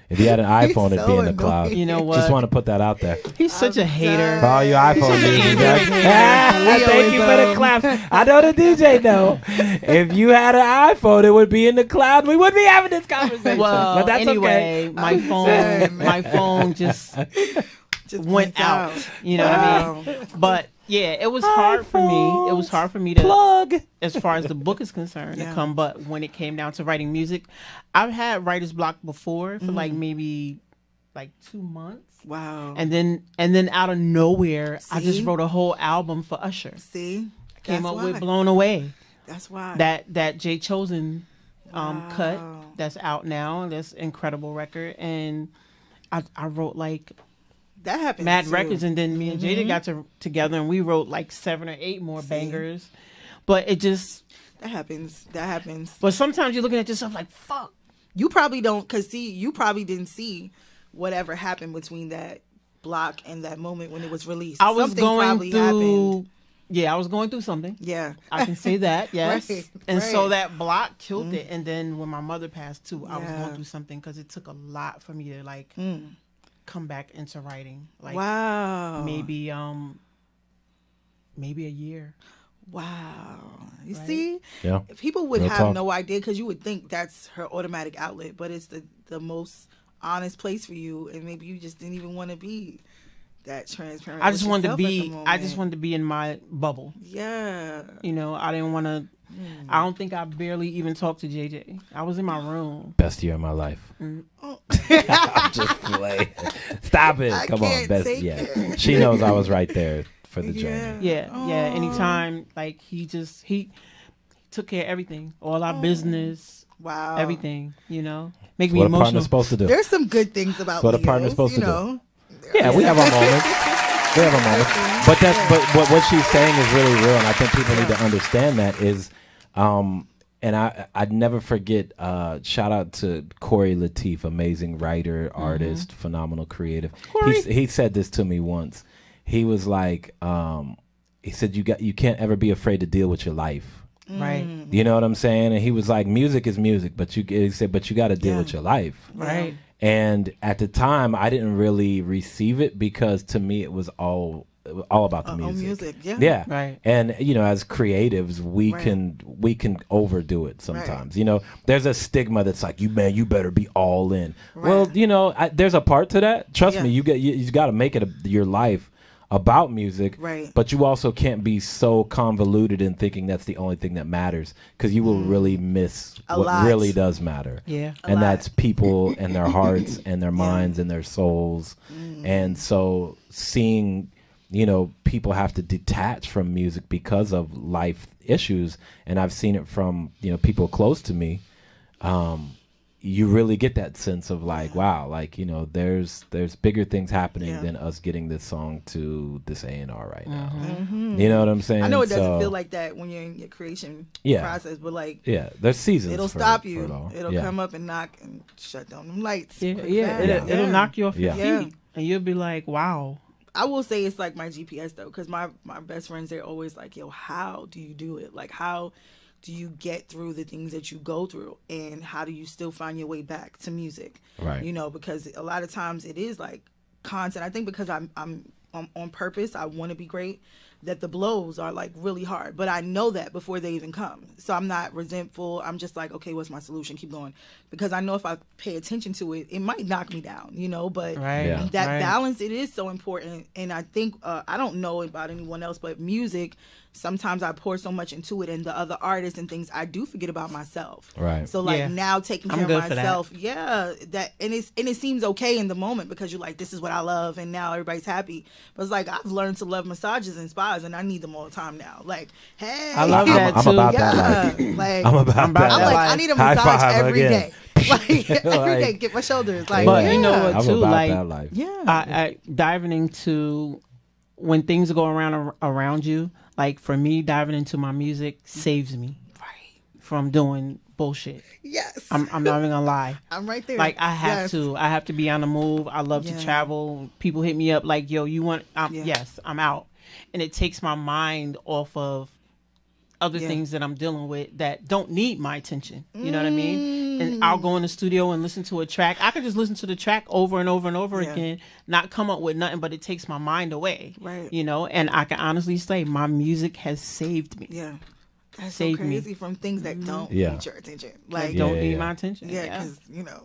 If you had an iPhone, it'd be in the cloud. You know what? Just want to put that out there. He's such a hater. For all you iPhone users. Thank you for the claps. I know the DJ though. If you had an iPhone, it would be in the cloud. We wouldn't be having this conversation. Well, but that's anyway, okay. my phone just went out. You know what I mean? But yeah, it was hard for me. It was hard for me to plug as far as the book is concerned to come. But when it came down to writing music, I've had writer's block before for like maybe 2 months. Wow. And then out of nowhere, I just wrote a whole album for Usher. See? Came up with Blown Away. That's why. That Jay Chosen cut that's out now. That's an incredible record. And I wrote that happened Mad too. Records, and then me and Jada got together and we wrote 7 or 8 more bangers. But it just that happens. But sometimes you're looking at yourself like, fuck. You probably don't, because you probably didn't see whatever happened between that block and that moment when it was released. I was something going through happened. Yeah, I was going through something. Yeah. I can say that, yes. Right. So that block killed it. And then when my mother passed too, I was going through something because it took a lot for me to come back into writing. Wow. Maybe a year. Wow. You see? Yeah. People would have no idea, because you would think that's her automatic outlet, but it's the most honest place for you, and maybe you just didn't even want to be that transparent. I just wanted to be in my bubble. Yeah. You know, I didn't want to I don't think I barely even talked to JJ. I was in my room. Best year of my life. Oh. I'm just playing. Stop it. Come on. Best. It. She knows I was right there for the journey. Yeah. Anytime, he took care of everything, all our business. Wow. Everything, make me what emotional. What a partner's supposed to do. There's some good things about what Leos, a partner's supposed to do. Yeah, we have our moments. But what she's saying is really real, and I think people need to understand that is, and I'd never forget. Shout out to Corey Lateef, amazing writer, artist, phenomenal creative. He said this to me once. He was like, he said, you can't ever be afraid to deal with your life. Right. You know what I'm saying? And he was like, music is music, but you got to deal with your life. Right. And at the time, I didn't really receive it because to me it was all about the music. Yeah. Right. And as creatives, we can overdo it sometimes. There's a stigma that's like, you better be all in. Well, there's a part to that. Trust me, you got to make it your life about music, right? But you also can't be so convoluted in thinking that's the only thing that matters, because you will really miss what really does matter. And that's people and their hearts and their minds and their souls. And so seeing people have to detach from music because of life issues, and I've seen it from people close to me. You really get that sense of like, wow, like there's bigger things happening than us getting this song to this A&R right now. You know what I'm saying? I know it doesn't feel like that when you're in your creation process, but like there's seasons. It'll stop you. It'll come up and knock and shut down them lights. It'll knock you off your feet, and you'll be like, wow. I will say it's like my GPS though, because my best friends, they're always like, yo, how do you do it? Like, how do you get through the things that you go through, and how do you still find your way back to music? Right. Because a lot of times it is like constant. I think because I'm on purpose, I want to be great, that the blows are like really hard, but I know that before they even come. So I'm not resentful. I'm just like, okay, what's my solution? Keep going. Because I know if I pay attention to it, it might knock me down, but that balance, it is so important. And I think, I don't know about anyone else, but music, sometimes I pour so much into it and the other artists and things, I do forget about myself. Right. So like now taking care of myself, and it seems okay in the moment because you're like, this is what I love, and now everybody's happy. But it's like, I've learned to love massages and spas, and I need them all the time now. Like, hey, I love that too. I'm about that life. Like, I'm about that I'm like, life. I need a massage every day. Like every day, Like, get my shoulders. Like, but you know what I'm too, about like that life. I diving into when things go around you. Like for me, diving into my music saves me from doing bullshit. Yes, I'm not even gonna lie. I'm right there. Like I have to be on the move. I love to travel. People hit me up like, yo, you want yes, I'm out. And it takes my mind off of other things that I'm dealing with that don't need my attention. You know what I mean? And I'll go in the studio and listen to a track. I could just listen to the track over and over and over again, not come up with nothing, but it takes my mind away. Right. And I can honestly say my music has saved me. Yeah. That's Saved so crazy me. from things that don't need your attention. Like, don't need my attention. Yeah, because,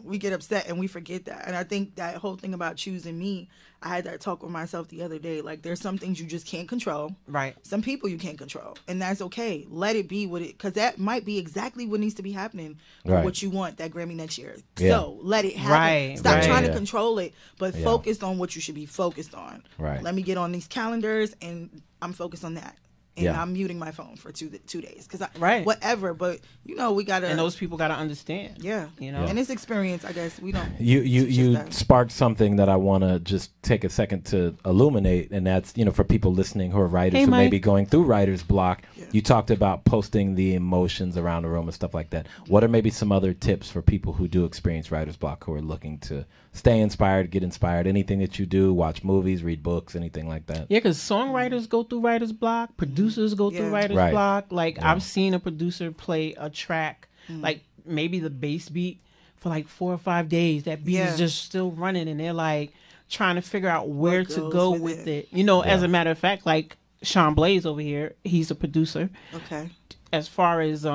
we get upset and we forget that. And I think that whole thing about choosing me, I had that talk with myself the other day. Like, there's some things you just can't control. Right. Some people you can't control. And that's okay. Let it be what it, because that might be exactly what needs to be happening for what you want, that Grammy next year. So let it happen. Right. Stop trying to control it, but focus on what you should be focused on. Right. Let me get on these calendars and I'm focused on that. And I'm muting my phone for 2 days because whatever. But we gotta, and those people gotta understand. Yeah, and it's experience. I guess we don't. You sparked something that I want to just take a second to illuminate, and that's for people listening who are writers who may be going through writer's block. Yeah. You talked about posting the emotions around the room and stuff like that. What are maybe some other tips for people who do experience writer's block, who are looking to stay inspired, get inspired? Anything that you do, watch movies, read books, anything like that? Yeah, because songwriters go through writer's block, producers go through writer's block. Like I've seen a producer play a track, like maybe the bass beat for like 4 or 5 days. That beat is just still running, and they're like trying to figure out where to go with it. As a matter of fact, like Sean Blaze over here, he's a producer. Okay. As far as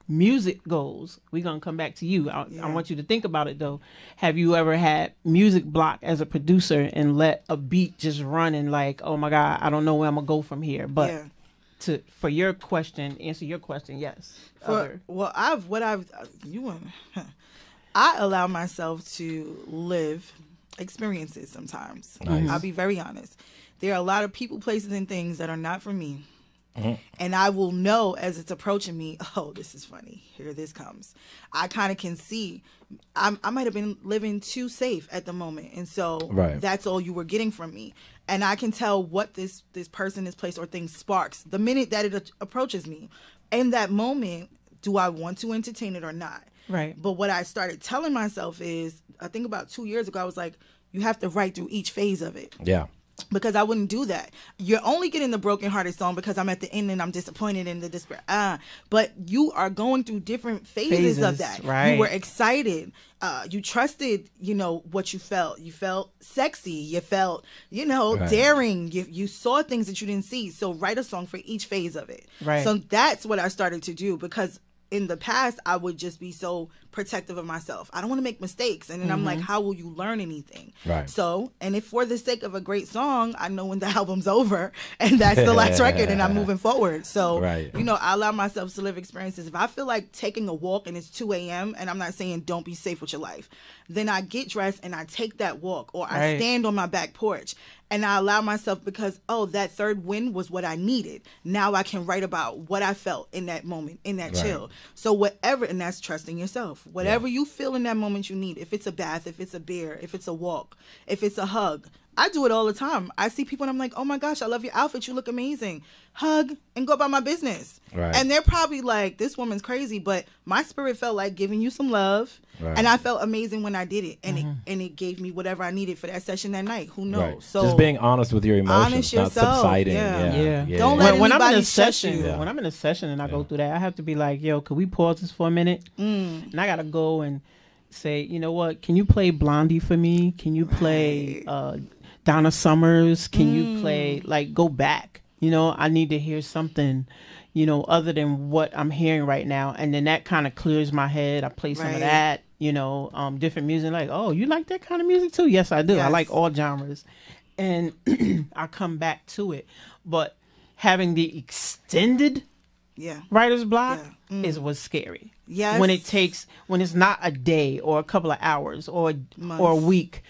music goes, we're gonna come back to you. I want you to think about it though. Have you ever had music block as a producer and let a beat just run and like, oh my God, I don't know where I'm gonna go from here? But answer your question, yes. I allow myself to live experiences sometimes. Nice. I'll be very honest. There are a lot of people, places, and things that are not for me. And I will know as it's approaching me, oh, this is funny. Here this comes. I kind of can see I might have been living too safe at the moment. And so that's all you were getting from me. And I can tell what this person, this place, or thing sparks the minute that it approaches me. In that moment, do I want to entertain it or not? Right. But what I started telling myself is, I think about 2 years ago, I was like, you have to write through each phase of it. Yeah. because I wouldn't do that. You're only getting the brokenhearted song because I'm at the end and I'm disappointed in the despair. But you are going through different phases of that. Right. You were excited. You trusted, what you felt. You felt sexy. You felt, daring. You saw things that you didn't see. So write a song for each phase of it. Right. So that's what I started to do, because in the past, I would just be so protective of myself. I don't want to make mistakes. And then I'm like, how will you learn anything? Right. So, and if for the sake of a great song, I know when the album's over and that's the last record and I'm moving forward. So, right. I allow myself to live experiences. If I feel like taking a walk and it's 2 a.m. and I'm not saying don't be safe with your life, then I get dressed and I take that walk, or I stand on my back porch and I allow myself, because, that third wind was what I needed. Now I can write about what I felt in that moment, in that chill. So whatever, and that's trusting yourself. Whatever you feel in that moment you need. If it's a bath, if it's a beer, if it's a walk, if it's a hug. I do it all the time. I see people and I'm like, oh my gosh, I love your outfit. You look amazing. Hug and go about my business. Right. And they're probably like, this woman's crazy, but my spirit felt like giving you some love. Right. And I felt amazing when I did it. And it gave me whatever I needed for that session that night. Who knows? Right. So just being honest with your emotions, honest not yourself. subsiding. Yeah. Don't let when I'm in anybody a session, stress you. when I'm in a session and I go through that, I have to be like, yo, could we pause this for a minute? And I gotta go and say, you know what? Can you play Blondie for me? Can you play Donna Summers? Can you play, go back? I need to hear something, other than what I'm hearing right now. And then that kind of clears my head. I play some of that, different music. Like, oh, you like that kind of music too? Yes, I do. Yes. I like all genres. And I come back to it. But having the extended writer's block is what's scary. Yes. When it's not a day or a couple of hours or a week.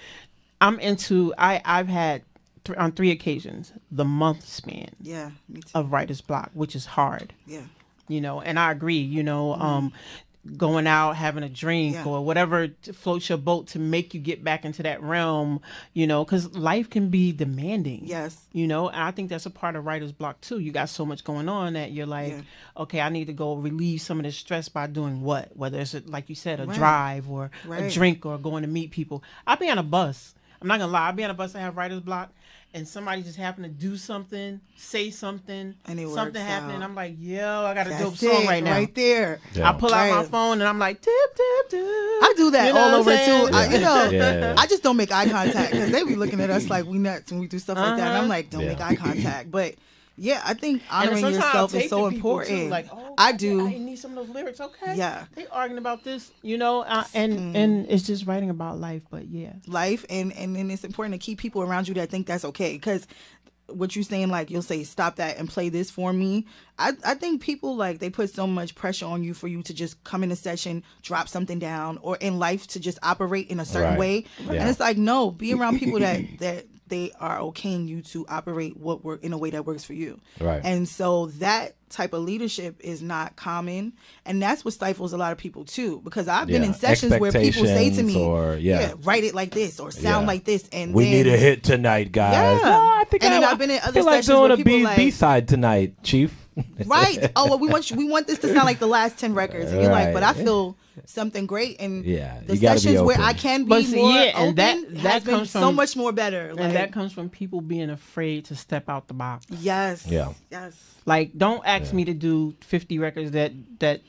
I've had on 3 occasions the month span me too. of writer's block, which is hard. And I agree, going out, having a drink or whatever floats your boat to make you get back into that realm, because life can be demanding. Yes. And I think that's a part of writer's block too. You got so much going on that you're like, okay, I need to go relieve some of this stress by doing what? Whether it's, like you said, a drive or a drink or going to meet people. I'll be on a bus. I'm not going to lie. I'll be on a bus and have writer's block, and somebody just happened to do something, say something, and something happened, and I'm like, yo, I got a dope That's song right now. Right there. I pull out my phone, and I'm like, tip, tip, tip. I do that all over, too. Yeah. I just don't make eye contact, because they be looking at us like we nuts when we do stuff like that. And I'm like, don't make eye contact. But yeah, I think honoring yourself is so important. Too, like, oh, I do. I need some of those lyrics. Okay. Yeah. They arguing about this, and it's just writing about life. But life, and then it's important to keep people around you that think that's okay. Because what you're saying, like, you'll say, stop that and play this for me. I think people, like, they put so much pressure on you for you to just come in a session, drop something down, or in life to just operate in a certain way. And it's like, no, be around people that they are okaying you to operate in a way that works for you. Right. And so that type of leadership is not common. And that's what stifles a lot of people too. Because I've been in sessions where people say to me, write it like this or sound like this. And we need a hit tonight, guys. Yeah. Oh, I think I've been in other sessions doing where a people like B-side tonight, Chief. Right. Oh, well, we want this to sound like the last 10 records. And you're like, but I feel something great, and the sessions where I can be more open that comes from so much more better. And that comes from people being afraid to step out the box. Yes. Yeah. Yes. Like, don't ask me to do 50 records that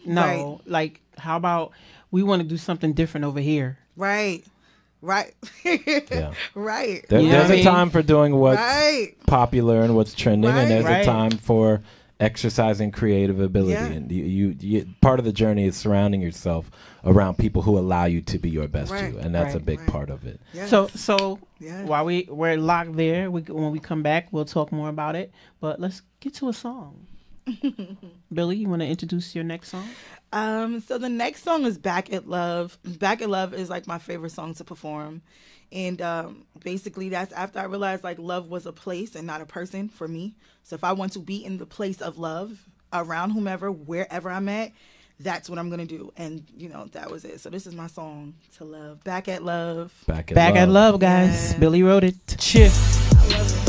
no. Right. Like, how about we want to do something different over here? Right. Right. Yeah. Right. There's a time for doing what's popular and what's trending, and there's a time for exercising creative ability. And you part of the journey is surrounding yourself around people who allow you to be your best you, and that's a big part of it. Yes. So while we're locked there, when we come back, we'll talk more about it. But let's get to a song. Billy, you want to introduce your next song? So the next song is Back at Love. Back at Love is like my favorite song to perform. And basically that's after I realized like love was a place and not a person for me. So if I want to be in the place of love around whomever, wherever I'm at, that's what I'm going to do. And, that was it. So this is my song to love. Back at Love. Back at Love, guys. Yeah. Billy wrote it. Cheer. I love it.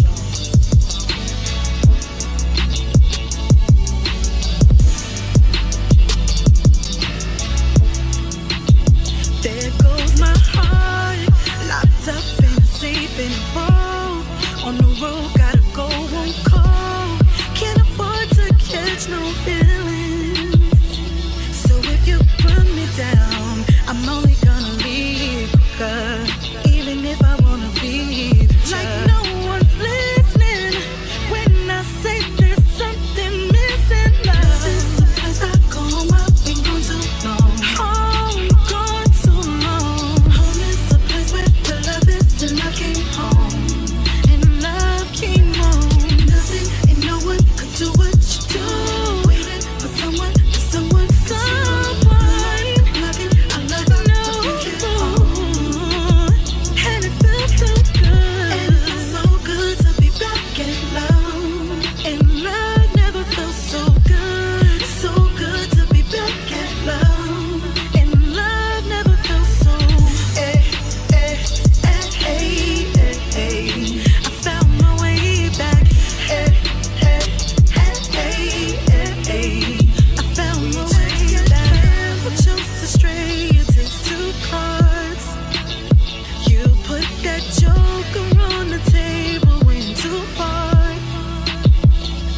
There goes my heart, locked up in a safe and vault on the road. no feelings. So if you put me down, I'm only gonna leave quicker. Even if I wanna be like no one's listening when I say there's something missing. Love is a place I go home. I've been gone too long. Home, gone too long. Home is a place where the love is till I came home. And love came home. Nothing and no one could do what you do. Waiting for someone, someone. Loving, I love you. And it feels so good. And it feels so good to be back in love. And love never felt so good. So good to be back in love. And love never felt so. I found my way back. I found my way back. We chose to stray. It takes two cards. You put that joker on the table, went too far.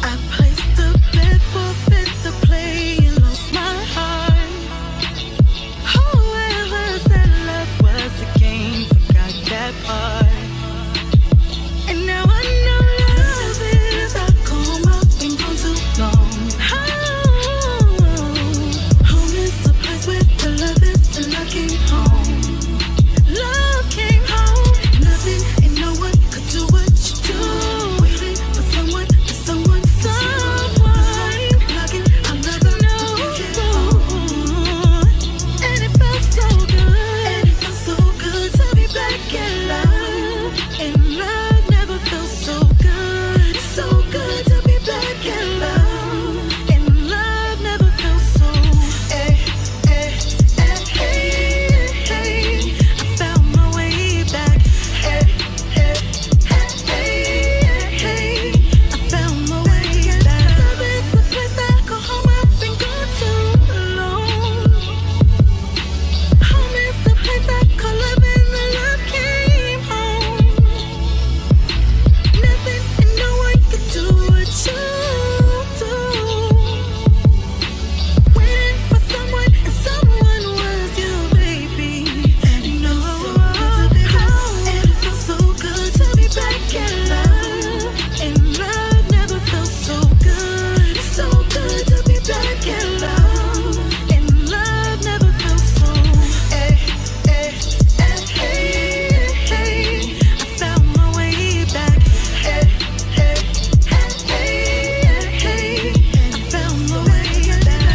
I placed the bet, forfeit the play, and lost my heart. Whoever said love was a game forgot that part. And now I know love is I come up and gone too long. Home is a place where the love is till I came home. Love came home. Nothing and no one could do what you do. Waiting for someone, someone. Looking, I never know. And it felt so good. And it felt so good to be back in love. And love never felt so good. So good to be back in love. And love never felt so. I found my way back. I found my way back. Love is the place I go home. I've been gone too long. Home is the place I call love, and the love came home. Nothing and no one could do what you do. Waiting for someone, and someone was you, baby. And you know and it feels so good to be back in love. And love never felt so good. So good to be back in love. And love never felt so. I found my way back. I found my way back.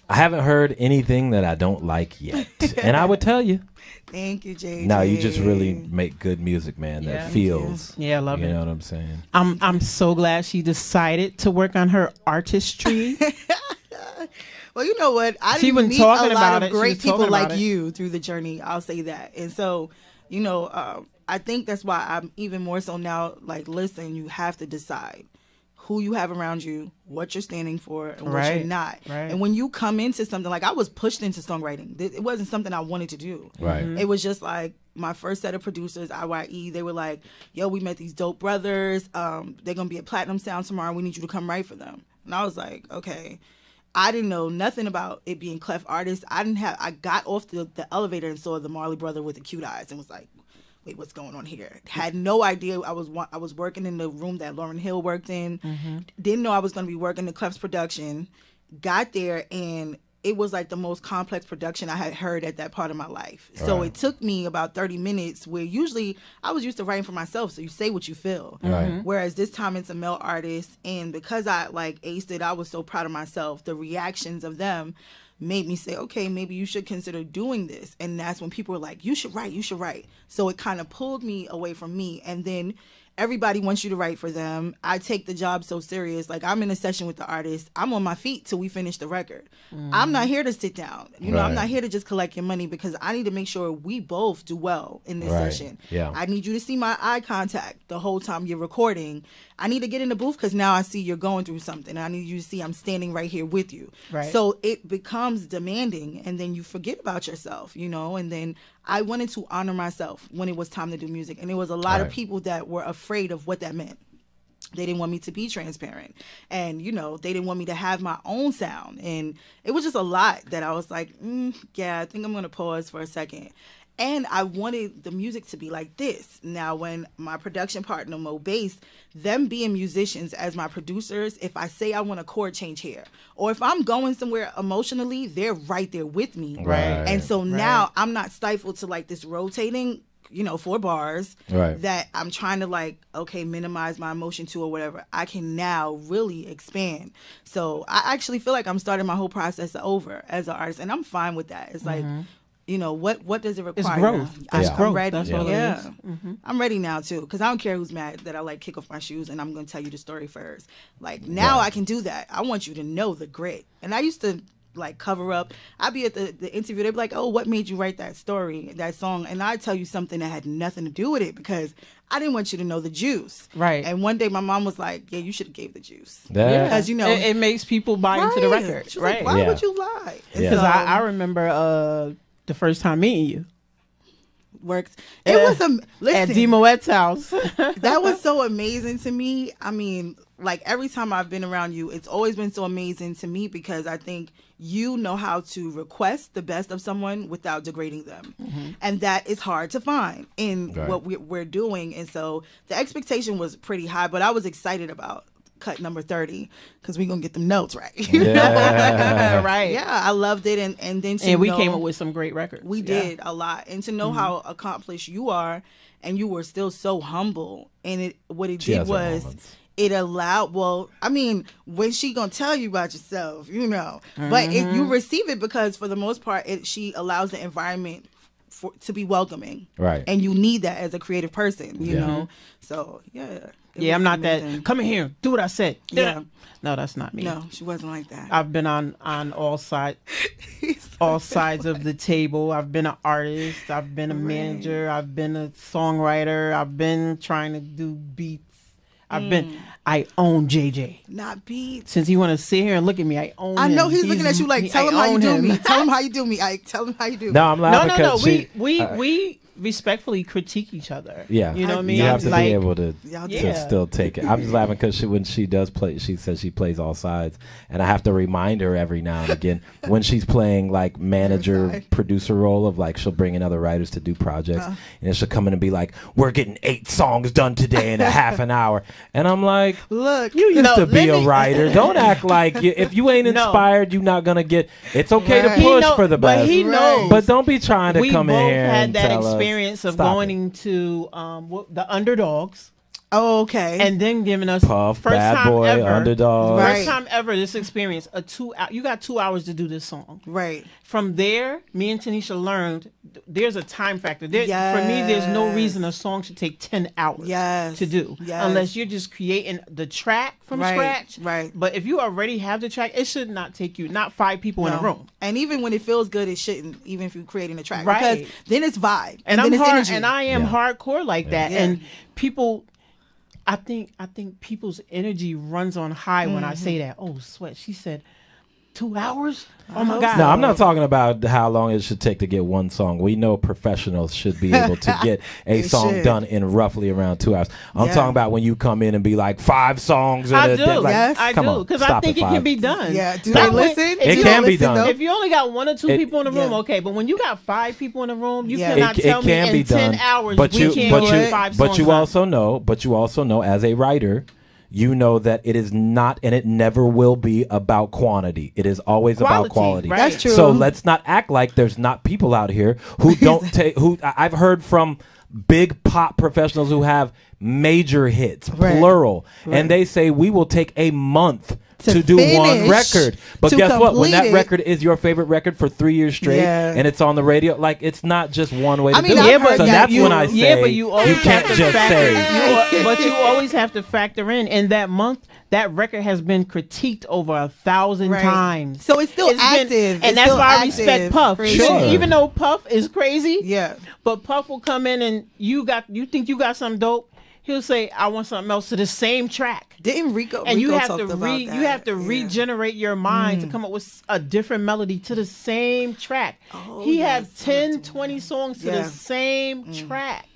I haven't heard anything that I don't like yet. And I would tell you. Thank you, JJ. No, you just really make good music, man, Yeah. that feels. Yeah, I love You it. know what I'm saying? I'm so glad she decided to work on her artistry. Well, you know what? I She didn't been meet talking a about lot it. of She great was talking people like about it. you through the journey. I'll say that. And so, you know, I think that's why I'm even more so now, like, listen, you have to decide who you have around you, what you're standing for, and what Right, you're not. right. And when you come into something, like I was pushed into songwriting. It wasn't something I wanted to do. Right. It was just like my first set of producers, IYE, they were like, yo, we met these dope brothers. They're going to be at Platinum Sound tomorrow. We need you to come write for them. And I was like, okay. I didn't know nothing about it being clef artists. I got off the elevator and saw the Marley brother with the cute eyes and was like, wait, what's going on here? Had no idea I was working in the room that Lauryn Hill worked in. Mm-hmm. Didn't know I was going to be working the Clef's production. Got there and it was like the most complex production I had heard at that part of my life. So Right. it took me about 30 minutes where usually I was used to writing for myself. So you say what you feel. Right. Whereas this time it's a male artist. And because I like aced it, I was so proud of myself. The reactions of them made me say, okay, maybe you should consider doing this. And that's when people were like, you should write. So it kind of pulled me away from me. And then everybody wants you to write for them. I take the job so serious. Like, I'm in a session with the artist. I'm on my feet till we finish the record. I'm not here to sit down. You know, I'm not here to just collect your money, because I need to make sure we both do well in this session. Yeah. I need you to see my eye contact the whole time you're recording. I need to get in the booth because now I see you're going through something. I need you to see I'm standing right here with you. Right. So it becomes demanding, and then you forget about yourself, you know. And then I wanted to honor myself when it was time to do music. And there was a lot of people that were afraid of what that meant. They didn't want me to be transparent. And, you know, they didn't want me to have my own sound. And it was just a lot that I was like, yeah, I think I'm going to pause for a second. And I wanted the music to be like this. Now, when my production partner, Mo Bass, them being musicians as my producers, if I say I want a chord change here, or if I'm going somewhere emotionally, they're right there with me. Right. And so now I'm not stifled to like this rotating, you know, 4 bars that I'm trying to like, okay, minimize my emotion to or whatever. I can now really expand. So I actually feel like I'm starting my whole process over as an artist, and I'm fine with that. It's like, you know, what does it require? It's growth. Now? It's growth. I'm ready. That's all it is. I'm ready now too, because I don't care who's mad that I like kick off my shoes and I'm going to tell you the story first. Like now I can do that. I want you to know the grit. And I used to like cover up. I'd be at the interview. They'd be like, "Oh, what made you write that story, that song?" And I'd tell you something that had nothing to do with it because I didn't want you to know the juice. Right. And one day my mom was like, "Yeah, you should have gave the juice." Yeah. Because, you know, it makes people buy into the record. She was Right. like, why would you lie? Because I remember the first time meeting you. Worked. It was at Demoet's house. That was so amazing to me. I mean, like every time I've been around you, it's always been so amazing to me because I think you know how to request the best of someone without degrading them. And that is hard to find in what we're doing. And so the expectation was pretty high, but I was excited about cut number 30 because we're gonna get them notes right. Right. Yeah, I loved it. And then we came up with some great records. We did a lot. And to know how accomplished you are, and you were still so humble, and what it did was it allowed, well, I mean, when she gonna tell you about yourself, you know, but you receive it because for the most part she allows the environment to be welcoming, right? And you need that as a creative person, you know. So I'm not amazing. That come in here, do what I said. No, that's not me. No, she wasn't like that. I've been on all sides of the table. I've been an artist, I've been a manager, I've been a songwriter, I've been trying to do beats. I own JJ. Not beats. Since you want to sit here and look at me, I own him. I know he's looking at you like, tell him how you do me. Tell him how you do me. Tell him how you do me. No, I'm laughing. No. We respectfully critique each other. Yeah. You know what I mean? You have to like, be able to still take it. I'm just laughing because when she does play, she says she plays all sides. And I have to remind her every now and again when she's playing like manager, producer role of like she'll bring in other writers to do projects. And then she'll come in and be like, we're getting 8 songs done today in a half an hour. And I'm like, look, you used to be a writer. Don't act like if you ain't inspired, you're not going to get. It's okay to push for the best. But he knows. But don't be trying to come in here and tell us. We both had that experience of going into the Underdogs. Oh, okay. And then giving us Puff, first Bad time Boy, ever, Underdogs. First time ever this experience. You got 2 hours to do this song. Right. From there, me and Tanisha learned there's a time factor. For me, there's no reason a song should take 10 hours to do. Unless you're just creating the track from scratch. Right. But if you already have the track, it should not take you, not 5 people in a room. And even when it feels good, it shouldn't, even if you're creating a track. Right. Because then it's vibe. And then I'm it's hard, energy. and I am hardcore like that. Yeah. And people... I think people's energy runs on high when I say that. Oh, sweat. She said 2 hours? Oh my God. No, I'm not talking about how long it should take to get one song. We know professionals should be able to get a song done in roughly around 2 hours. I'm talking about when you come in and be like 5 songs in a day. Like, I do. Because I think it can be done. Yeah. Do they listen? It can be done. If you only got 1 or 2 people in the room, okay. But when you got 5 people in the room, you cannot tell me in 10 hours we can't get 5 songs. But you also know as a writer, you know that it is not and it never will be about quantity. It is always about quality. Right. That's true. So let's not act like there's not people out here who don't take. Who I've heard from big pop professionals who have major hits, plural, and they say we will take a month to do one finish, record. But to guess what? When complete that it- record is your favorite record for 3 years straight, Yeah. and it's on the radio, like it's not just one way to I mean, do I've it. heard So that. that's You- when I say yeah, but you always can't have to just factor. say. But you always have to factor in that month. That record has been critiqued over 1,000 Right. times. So it's still It's been- active. and It's that's still why I active. respect Puff. Crazy. Sure. Even though Puff is crazy, Yeah. but Puff will come in and you think you got something dope. He'll say, "I want something else to the same track." Didn't Rico? And you Rico have to talked about you that. have to Yeah. regenerate your mind to come up with a different melody to the same track. Oh, He yes. had 10, 20 songs to Yeah. the same track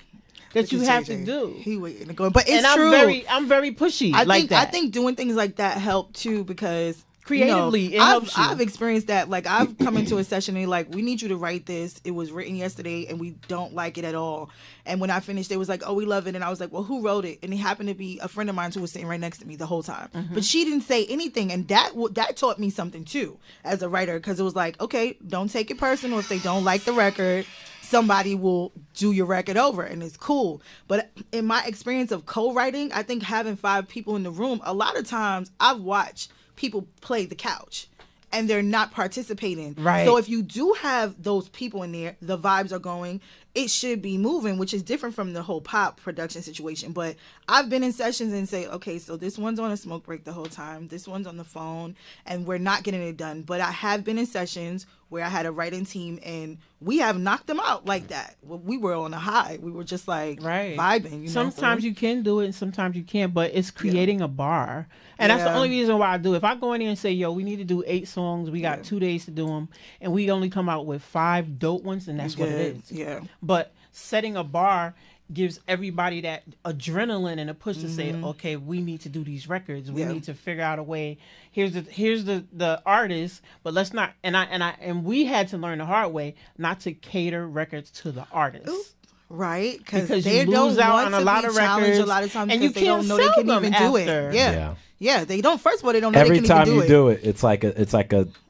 that you Look at have JJ. to do. He waiting to go, but it's And I'm true. I'm very pushy I like think that. I think doing things like that help too because Creatively, it I've, helps you. I've experienced that. Like I've come into a session and like, we need you to write this. It was written yesterday and we don't like it at all. And when I finished, it was like, oh, we love it. And I was like, well, who wrote it? And it happened to be a friend of mine who was sitting right next to me the whole time. But she didn't say anything, and that taught me something too as a writer, because it was like, okay, don't take it personal if they don't like the record. Somebody will do your record over and it's cool. But in my experience of co-writing, I think having 5 people in the room, a lot of times I've watched people play the couch and they're not participating. Right. So if you do have those people in there, the vibes are going, it should be moving, which is different from the whole pop production situation. But I've been in sessions and say, okay, so this one's on a smoke break the whole time. This one's on the phone and we're not getting it done. But I have been in sessions where I had a writing team and we have knocked them out like that. We were on a high. We were just like vibing. Sometimes you can do it and sometimes you can't, but it's creating a bar. And that's the Yeah. only reason why I do it. If I go in there and say, yo, we need to do 8 songs, we got 2 days to do them, and we only come out with 5 dope ones, and that's what it is. Yeah. But setting a bar gives everybody that adrenaline and a push to say, okay, we need to do these records. We Yeah. need to figure out a way. Here's the artist, but let's not. And we had to learn the hard way not to cater records to the artist. Right, Because they you don't lose out want on a to lot be of challenged records, a lot of times and because you they don't can't know they sell can them even do after. it. Yeah. Yeah. Yeah, they don't. First of all, they don't know Every they can time even you do it. do it, it's like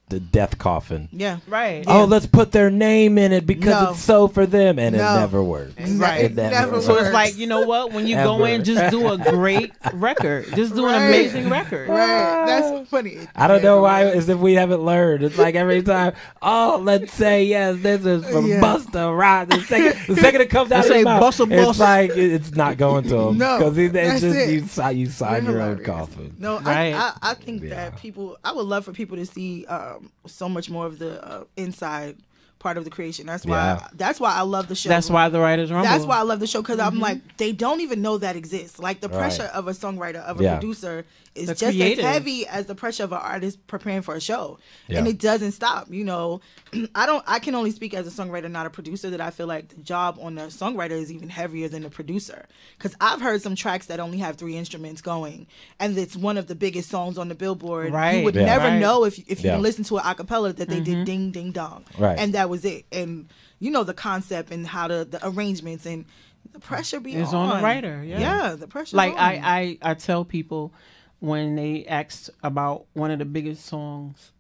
the death coffin. Yeah. Right. Oh, let's put their name in it because No. it's so for them, and No. it never works. Right. It never works. So it's like, you know what? When you go Ever. in, just do a great record. Just do an Right. amazing record. Right. That's funny. I don't know why, as if we haven't learned. It's like every time, oh, let's say, yes, this is from Yeah. Busta Rhymes. The second it comes out of Say his mouth, Busta it's Busta. like, it's not going to him. No, Because it's that's just, it. you sign your own Hilarious. coffin. No, Right. I think that people, I would love for people to see so much more of the inside part of the creation. That's why I love the show. That's why the Writers Rumble. That's why I love the show, because I'm like, they don't even know that exists. Like the pressure of a songwriter, of a producer is The just creative. as heavy as the pressure of an artist preparing for a show. Yeah. And it doesn't stop, you know. I can only speak as a songwriter, not a producer, that I feel like the job on the songwriter is even heavier than the producer. Because I've heard some tracks that only have 3 instruments going, and it's one of the biggest songs on the Billboard. Right. You would Yeah. never Right. know if you Yeah. didn't listen to an acapella that they did ding, ding, dong. Right. And that was it. And you know the concept and how the arrangements and the pressure be It's on the writer, yeah. the pressure. Like I tell people when they asked about one of the biggest songs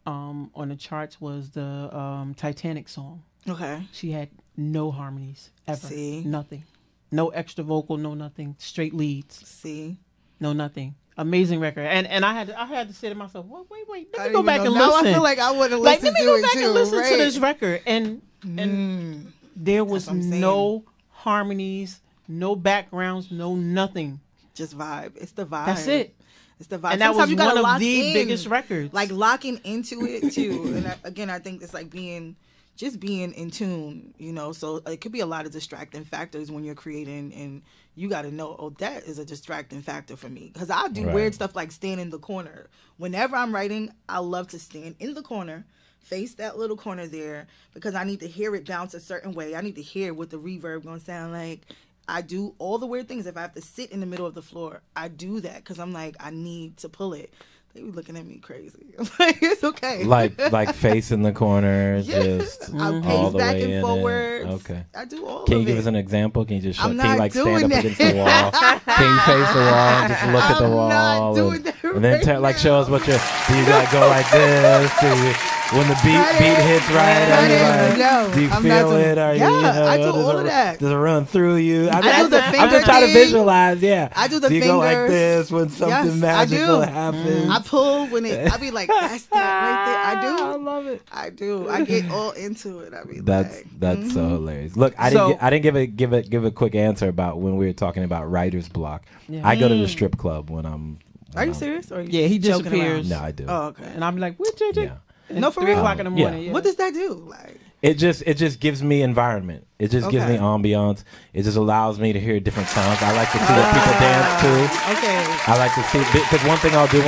on the charts was the Titanic song. Okay. She had no harmonies ever. See? Nothing. No extra vocal, no nothing. Straight leads. See. No nothing. Amazing record. And I had to say to myself, well, wait, I let me didn't go even back know. and Now listen. I feel like I would have Like, listened let me to go it back too. and listen right? to this record. And there was what I'm saying. no harmonies, no backgrounds, no nothing. Just vibe. It's the vibe. That's it. It's the vibe. And that Sometimes was you gotta one of lock the in. biggest records. Like locking into it too. And again, I think it's like being in tune, you know. So it could be a lot of distracting factors when you're creating, and you got to know, oh, that is a distracting factor for me, because I do Right. weird stuff like stand in the corner. Whenever I'm writing, I love to stand in the corner, face that little corner there, because I need to hear it bounce a certain way. I need to hear what the reverb gonna sound like. I do all the weird things. If I have to sit in the middle of the floor, I do that because I'm like, I need to pull it. They be looking at me crazy. I'm like, it's okay. Like face in the corner, Yeah. just I all pace the back way and in forward. it. Okay. I do all Can of you give it. us an example? Can you just show? I'm Can you not like stand doing up that. against the wall? Can you face the wall and just look at the I'm wall? not doing and, that and then right like show us now. what you're. Do you like go like this? Do you When the beat hits right, do you feel it? Are you, I do all of that. Does it run through you? I do the finger I'm just trying to thing. visualize. Yeah, I do the you fingers. go like this when something magical happens. I pull when I be like, that's that right there. I do. I love it. I do. I get all into it. I be that's so hilarious. Look, I didn't give a quick answer about when we were talking about writer's block. Yeah. I go to the strip club when I'm. Are you serious? Or he disappears. No, I do. Oh, okay. And I'm like, what, JJ? Yeah. No, for 3 real. o'clock in the morning. Yeah. Yeah. What does that do? Like, it just gives me environment. It just gives me ambiance. It just allows me to hear different songs. I like to see what people dance to. Okay. I like to see, because one thing I'll do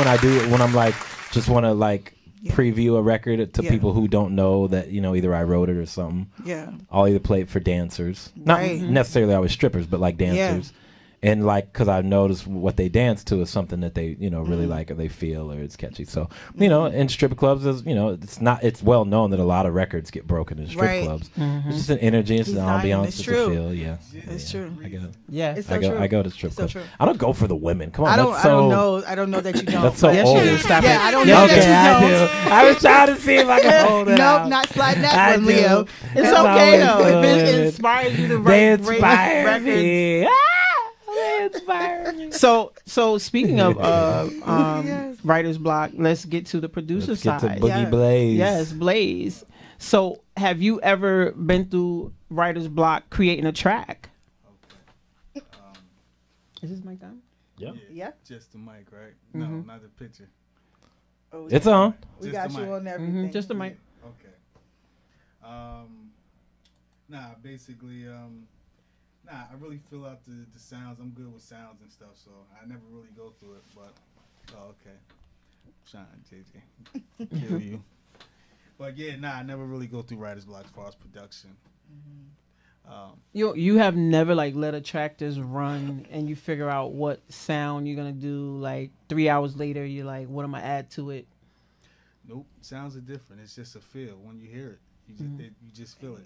when I'm like just want to like preview a record to people who don't know that, you know, either I wrote it or something. Yeah. I'll either play it for dancers, not necessarily always strippers, but like dancers. Yeah. And like, because I've noticed what they dance to is something that they, you know, really like, or they feel, or it's catchy. So, you know, in strip clubs, you know, it's well known that a lot of records get broken in strip clubs. It's just an energy, it's an ambiance, it's a feel. Yeah, it's true. I get it. Yeah, it's so true. I go to strip clubs. So I don't go for the women. Come on, I don't know that you don't. That's so old. I don't know that you don't. I was trying to see if I could hold it out. Nope, not sliding that one, Leo. It's okay though. If it inspires you to write records. So speaking of writer's block, let's get to the producer side. Get to Boogie Blaze. Yes, Blaze. So have you ever been through writer's block creating a track? Is this mic on? Yeah. Just the mic, right? No, not the picture. Oh, it's on. We got you on everything. Just the mic. Okay. Basically, I really fill out the sounds. I'm good with sounds and stuff, so I never really go through it. But okay, Sean, JJ, kill you. But I never really go through writer's block as far as production. You have never like let a track just run and you figure out what sound you're gonna do. Like 3 hours later, you're like, what am I add to it? Nope, sounds are different. It's just a feel. When you hear it, you just feel it.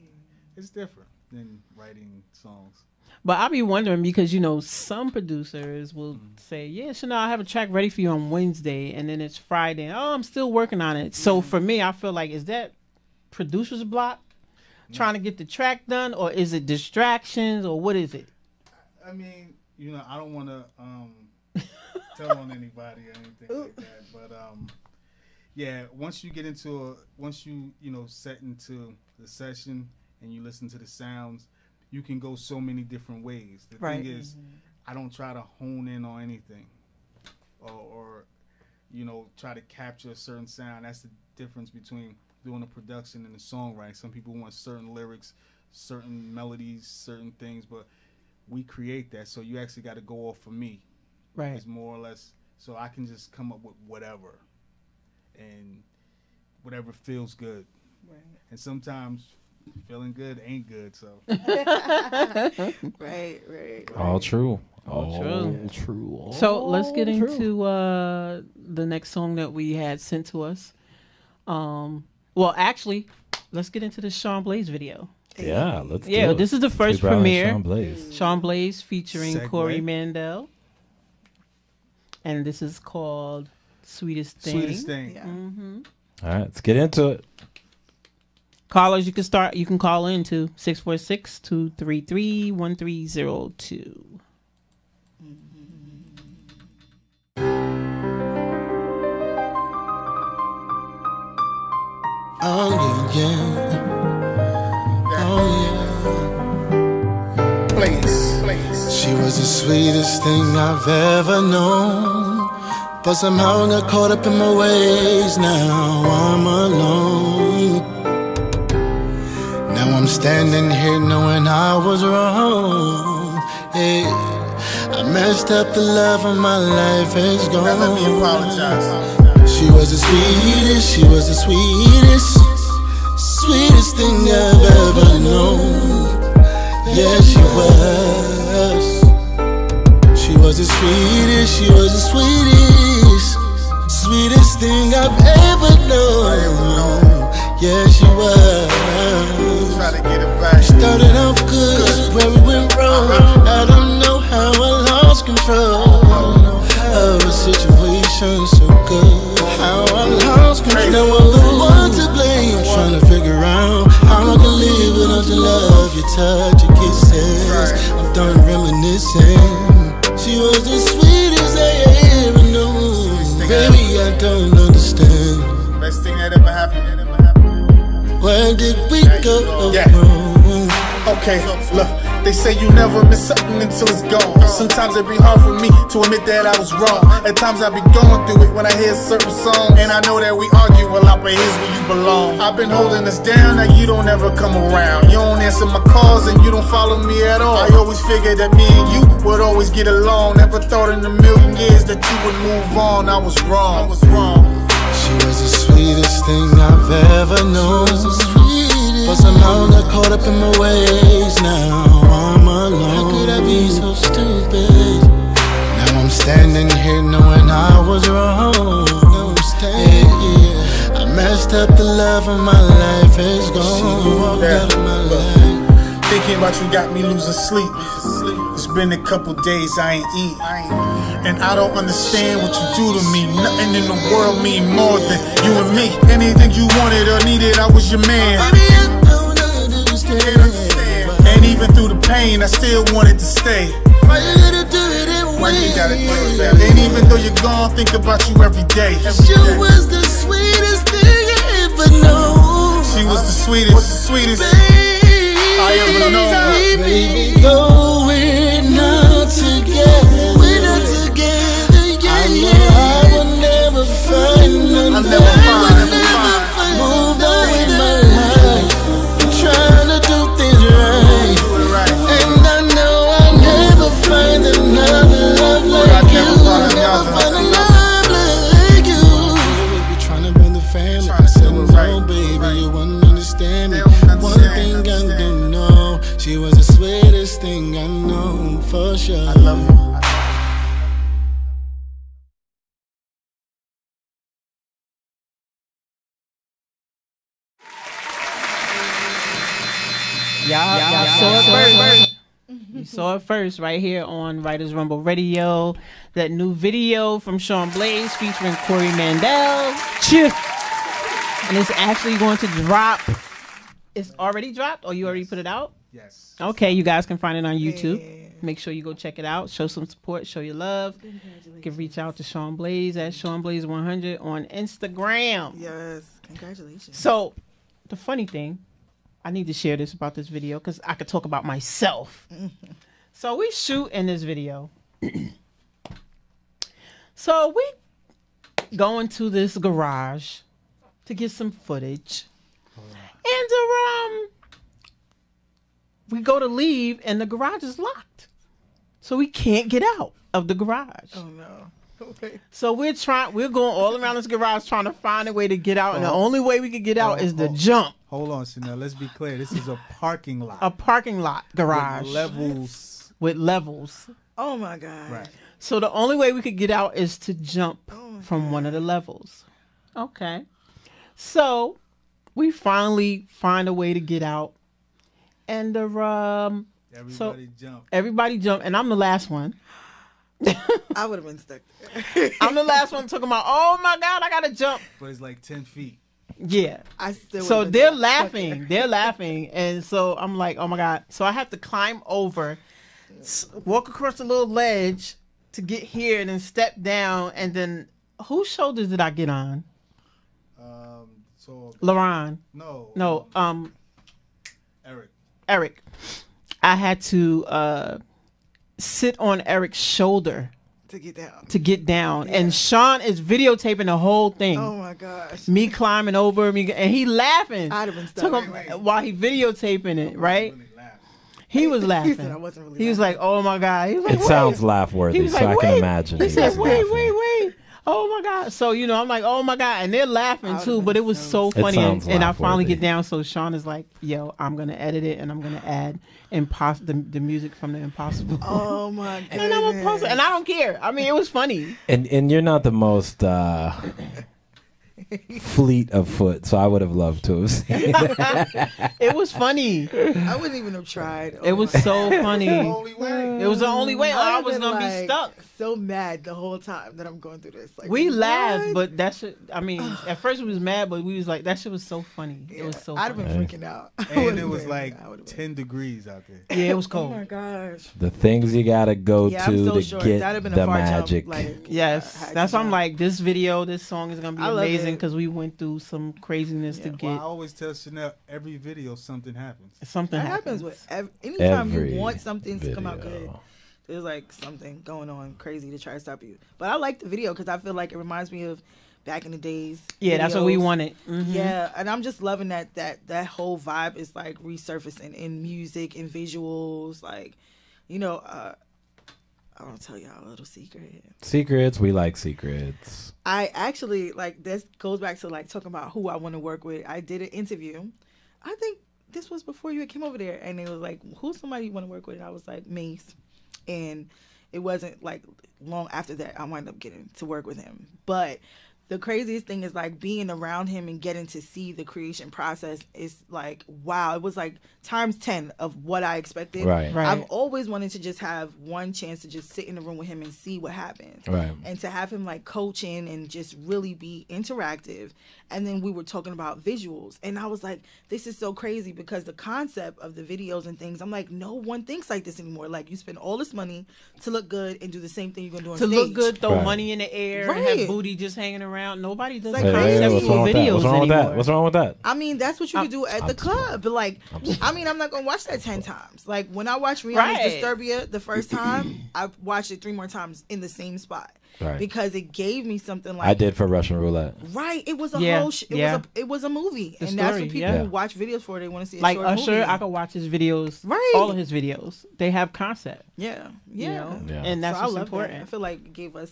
It's different than writing songs. But I'll be wondering because, you know, some producers will say, yeah, Chanel, I have a track ready for you on Wednesday. And then it's Friday. And, I'm still working on it. So for me, I feel like, is that producer's block? Trying to get the track done? Or is it distractions? Or what is it? I mean, you know, I don't want to tell on anybody or anything like that. But, once you set into the session and you listen to the sounds, you can go so many different ways. The thing is, I don't try to hone in on anything or you know, try to capture a certain sound. That's the difference between doing a production and a songwriting. Some people want certain lyrics, certain melodies, certain things, but we create that. So you actually got to go off of me. Right. It's more or less, so I can just come up with whatever and whatever feels good. Right. And sometimes feeling good ain't good, so right. All true. So let's get into the next song that we had sent to us. Well, actually, let's get into the Sean Blaze video. Yeah, let's do it. This is the first premiere. Sean Blaze featuring Corey Mandel. And this is called Sweetest Thing. Yeah. All right, let's get into it. Callers, you can call in to 646-233-1302. Oh yeah. She was the sweetest thing I've ever known, but somehow I got caught up in my ways. Now I'm alone. Now I'm standing here knowing I was wrong. Hey, I messed up, the love of my life is gone. Now let me apologize. She was the sweetest, sweetest thing I've ever known. Yeah, she was. She was the sweetest, sweetest thing I've ever known. Yeah, she was. Try to get it back. Started off good, where we went wrong. I don't know how I lost control of a situation so good. How I lost control. Now I'm the one to blame. your love, your touch, your kisses. I'm done reminiscing. She was the sweetest I ever knew. Baby, I don't understand. Best thing that ever happened. Where did we go wrong? Okay, look, they say you never miss something until it's gone. Sometimes it be hard for me to admit that I was wrong. At times I be going through it when I hear certain songs, and I know that we argue, well, but here's where you belong. I've been holding us down, now you don't ever come around. You don't answer my calls and you don't follow me at all. I always figured that me and you would always get along. Never thought in a million years that you would move on. I was wrong. She was the sweetest thing I've ever known. But somehow I got caught up in my ways. Now I'm alone. How could I be so stupid? Now I'm standing here knowing I was wrong. I messed up, the love of my life is gone. Out of my life. Thinking about you got me losing sleep. It's been a couple days I ain't eat, and I don't understand what you do to me. Nothing in the world mean more than you and me. Anything you wanted or needed, I was your man. And even through the pain, I still wanted to stay. Why you gotta do it, baby? And even though you're gone, think about you every day. She was the sweetest thing I ever known. She was the sweetest I ever known. Baby, though we're not together, I know I will never find another. Moved on with my life, trying to do things right. And I know I'll never find another love like you. Never find a love like you. We be trying to build a family. I said, no, baby, you wouldn't understand me. One thing I don't know, she was the sweetest thing I know for sure. I love you. Y'all saw it first. You saw it first right here on Writerz Rumble Radio. That new video from Sean Blaze featuring Corey Mandel. And it's actually going to drop. It's already dropped, or you already put it out? Yes. Okay, you guys can find it on YouTube. Make sure you go check it out. Show some support. Show your love. You can reach out to Sean Blaze at SeanBlaze100 on Instagram. Yes. Congratulations. So, the funny thing, I need to share this about this video because I could talk about myself. So we shoot in this video. So we go into this garage to get some footage. And we go to leave and the garage is locked. So we can't get out of the garage. Oh no. Okay. So we're going all around this garage trying to find a way to get out. And the only way we could get out is to jump. Hold on, Chanel. Let's be clear. This is a parking lot. A parking lot garage. With levels. Oh my God. Right. So the only way we could get out is to jump from one of the levels. Okay. So we finally find a way to get out. And everybody jumped. And I'm the last one. I would have been stuck there. I'm the last one talking about, oh my God, I gotta jump. But it's like 10 feet. Yeah. So they're laughing. They're laughing. And so I'm like, oh my God. So I have to climb over, walk across the little ledge to get here and then step down. And then whose shoulders did I get on? LaRon. No. Eric. I had to sit on Eric's shoulder to get down. Yeah. And Sean is videotaping the whole thing. Oh my gosh. Me climbing over and he laughing. I'd have been stuck while he videotaping it, right? He was laughing. He said I wasn't really laughing. Was like, oh my God. He was like, it sounds laugh worthy, so I can imagine. He said, wait. Oh my God. So, I'm like, oh my God. And they're laughing too, but it was so funny. And I finally get down. So Sean is like, yo, I'm going to edit it and I'm going to add the music from The Impossible. Oh my God. And I'm a poster. And I don't care. I mean, it was funny. And you're not the most fleet of foot, so I would have loved to have seen that. It was funny. I wouldn't even have tried. It was so funny. It was the only way. It was the only way. I was going to be stuck. so mad the whole time that I'm going through this. Like, we what? laughed, but that shit. I mean, at first we was mad, but we was like, that shit was so funny. Yeah, It was so. I'd have funny. been freaking out. And it was like 10 degrees out there. Yeah, it was Oh cold. my gosh. The things you gotta go Yeah, I'm to so to sure. get That'd have been the a far magic. jump. Like, Yes, I had that's to why I'm jump. like, this song is gonna be I love amazing it. because we went through some craziness to Yeah. get Well, I always tell Chanel, every video something happens. something. That happens. happens with anytime Every you want something to come out video. good. There's like something going on crazy to try to stop you. But I like the video because I feel like it reminds me of back in the days. Yeah, that's what we videos. wanted. Mhm. Yeah, and I'm just loving that whole vibe is like resurfacing in music and visuals. Like, I want to tell y'all a little secret. Secrets, we like secrets. I actually like this goes back to like talking about who I want to work with. I did an interview. I think this was before you came over there, and it was like, who's somebody you want to work with? And I was like, Mace. And it wasn't like long after that I wound up getting to work with him. But the craziest thing is like being around him and getting to see the creation process is like, wow, it was like times 10 of what I expected. Right. Right. I've always wanted to just have one chance to just sit in the room with him and see what happens. Right. And to have him like coaching and just really be interactive. And then we were talking about visuals. And I was like, this is so crazy because the concept of the videos and things, I'm like, no one thinks like this anymore. Like, you spend all this money to look good and do the same thing you're going to do on To stage. look good, throw Right. money in the air, and Right. have booty just hanging around. Nobody does Like, Hey, crazy. what's wrong with that? videos What's wrong with anymore. that? What's wrong with that? I mean, that's what you could do at the club. But like, I mean, I'm not gonna watch that 10 times. Like when I watched Rihanna's Right. Disturbia the first time, I watched it 3 more times in the same spot Right. because it gave me something like I did for Russian roulette. Right, it was a Yeah, whole. yeah. It was a movie, The and that's story, what people yeah. who watch videos for. They want to see a Like short Usher, movie. I could watch his videos. Right. All of his videos. They have concept. Yeah, You yeah. know? Yeah. And that's So I what's love important. that. I feel like it gave us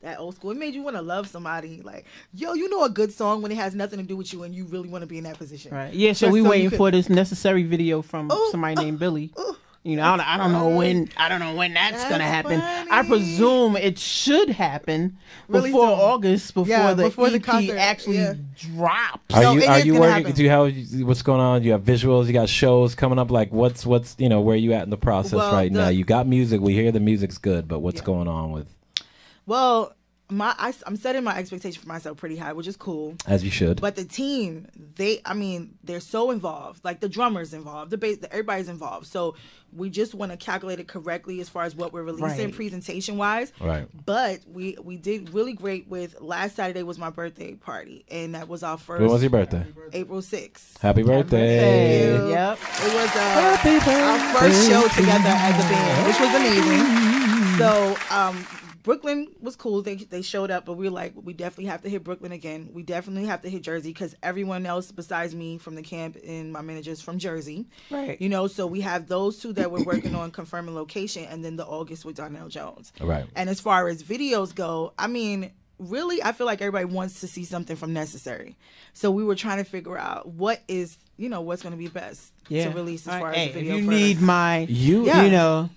that old school. It made you want to love somebody. Like, yo, you know a good song when it has nothing to do with you, and you really want to be in that position. Right. Yeah, so Just we so you waiting could- for this necessary video from Ooh, somebody named Billy. ooh. You know, I don't know when that's That's gonna happen. funny. I presume it should happen Really before soon. August, before Yeah, the before the EP concert, actually yeah. drops. No, Are it you is gonna working? happen. Do you have what's going on? You have visuals. You got shows coming up. Like what's where you at in the process Well, right now? You got music. We hear the music's good, but what's Yeah. going on with? Well, I'm setting my expectation for myself pretty high, which is cool. As you should. But the team, they're so involved. Like the drummer's involved, the bass, everybody's involved. So we just want to calculate it correctly as far as what we're releasing Right. presentation wise. Right. But we did really great with last Saturday was my birthday party, and that was our first. When was your birthday? April 6th. Happy birthday! Thank you. Yep. It was our first show together as a band, which was amazing. So Brooklyn was cool. They showed up, but we were like, we definitely have to hit Brooklyn again. We definitely have to hit Jersey because everyone else besides me from the camp and my managers from Jersey. Right. You know, so we have those two that we're working on confirming location, and then the August with Darnell Jones. Right. And as far as videos go, I mean, really, I feel like everybody wants to see something from Necessary. So we were trying to figure out what's going to be best to release as far as the video. If you first. need my, You-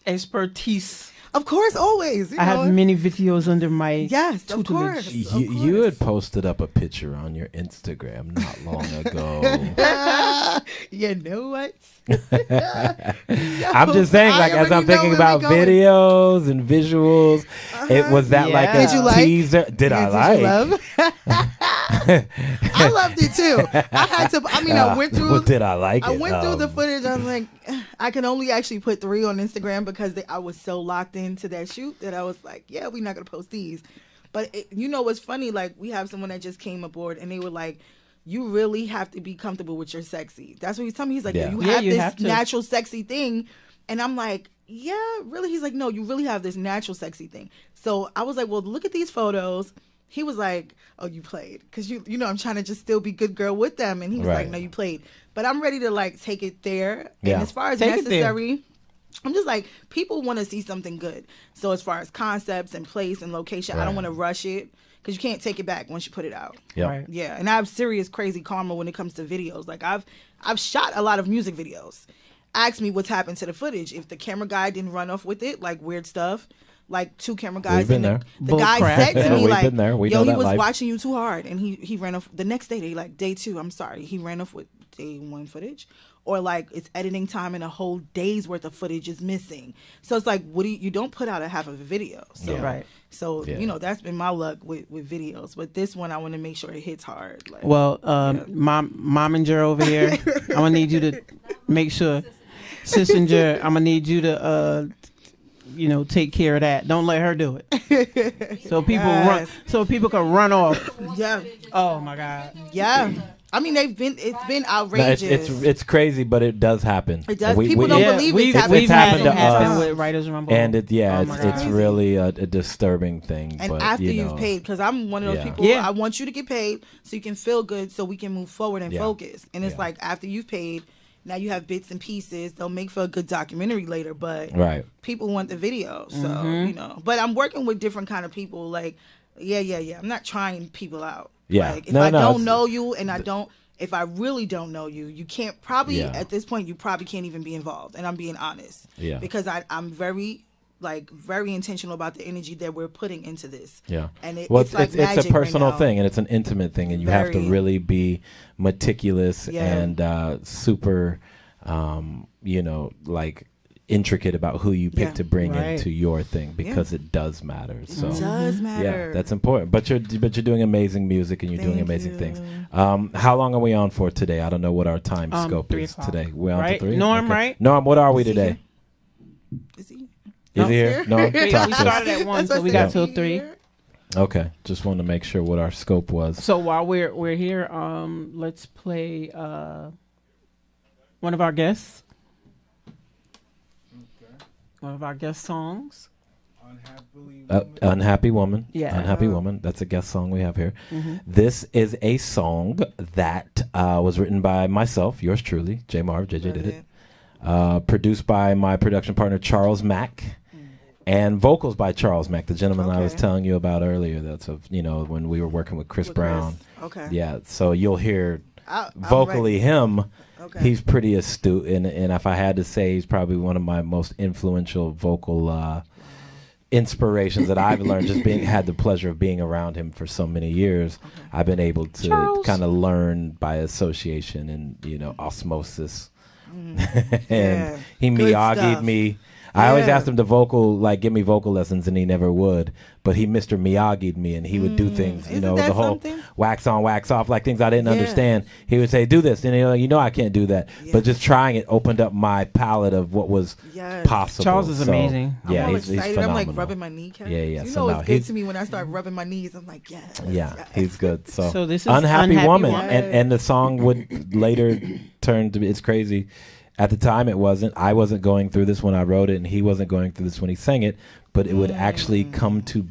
expertise. Of course, always. I have many videos under my Yes, of tutelage. course. You had posted up a picture on your Instagram not long ago. You know what? I'm just saying, I like, as already I'm know thinking where about we going. videos and visuals, it was that like a Yeah. Did you like? teaser. Did I like? You love? I loved it too. I had to. I mean, I went through. Did I like it? I went through the footage. I was like, I can only actually put 3 on Instagram because I was so locked into that shoot that I was like, yeah, we're not gonna post these. But you know what's funny? Like we have someone that just came aboard and they were like, you really have to be comfortable with your sexy. That's what he's telling me. He's like, Yeah. you Yeah, have you this have to. natural sexy thing. And I'm like, yeah, really? He's like, no, you really have this natural sexy thing. So I was like, well, look at these photos. He was like, oh, you played. Because, you know, I'm trying to just still be good girl with them. And he was Right. like, no, you played. But I'm ready to, like, take it there. Yeah. And as far as Take it there. necessary, I'm just like, people want to see something good. So as far as concepts and place and location, I don't Right. want to rush it. Because you can't take it back once you put it out. Yep. Right. Yeah, and I have serious crazy karma when it comes to videos. Like I've shot a lot of music videos. Ask me what's happened to the footage. If the camera guy didn't run off with it, like weird stuff, like 2 camera guys. We've been and there. the Bull guy crap. said to Yeah, me we've like, been there. We "Yo, know he that was life. watching you too hard," and he ran off the next day. They like day 2. I'm sorry, he ran off with day 1 footage. or like it's editing time and a whole day's worth of footage is missing. So it's like, what do you don't put out a half of a video. So, Right. So, you know, that's been my luck with videos. But this one, I want to make sure it hits hard. Like, Well, mom and Jer over here, I'm gonna need you to make sure, sis and Jer, I'm gonna need you to, you know, take care of that. Don't let her do it. So people run. So people can run off. Yeah. Oh my God. Yeah. I mean, it's been outrageous. No, it's crazy, but it does happen. It does. People don't believe it's happening. We've had to it happen us. with Writerz Rumble. And it's God. really a disturbing thing. And but, after you you've know, paid, because I'm one of those people, I want you to get paid so you can feel good, so we can move forward and focus. And it's like, after you've paid, now you have bits and pieces. They'll make for a good documentary later, but people want the video. So, you know. But I'm working with different kind of people. Like, I'm not trying people out. Yeah. Like, if I don't know you and if I really don't know you, you can't probably, at this point, you probably can't even be involved. And I'm being honest. Yeah. Because I'm very intentional about the energy that we're putting into this. Yeah. And it's a personal thing, and it's an intimate thing, and you have to really be meticulous and super, you know, like intricate about who you pick to bring into your thing, because it does matter. So it does matter. Yeah, that's important. But you're doing amazing music, and you're doing amazing things. How long are we on for today? I don't know what our time scope is today. We're on to 3. Norm, right? Norm, what are we today? Is he? Is he here? No. We started at 1, so we got till 3. Okay, just wanted to make sure what our scope was. So while we're here, let's play one of our guests. One of our guest songs. Unhappy Woman. Yeah. Unhappy Woman. That's a guest song we have here. This is a song that was written by myself, yours truly, J Marv. JJ did it. Produced by my production partner, Charles Mack. And vocals by Charles Mack, the gentleman I was telling you about earlier. That's when we were working with Chris Brown. Okay. Yeah. So you'll hear vocally him. Okay. He's pretty astute, and if I had to say, he's probably one of my most influential vocal inspirations that I've learned. Just had the pleasure of being around him for so many years. Okay. I've been able to kind of learn by association and osmosis. And he Miyagi'd me. I always asked him to give me vocal lessons, and he never would. But he Mr. Miyagi'd me, and he would do things, the whole something? Wax on, wax off, like things I didn't understand. He would say, do this. And I can't do that. Yeah. But just trying it opened up my palette of what was possible. Charles is amazing. Yeah, he's phenomenal. I'm like rubbing my kneecaps. Yeah. It's good to me when I start rubbing my knees. I'm like, yes. Yeah, he's good. So this is Unhappy Woman. And the song would later turn to be, it's crazy. At the time, I wasn't going through this when I wrote it, and he wasn't going through this when he sang it, but it would actually come to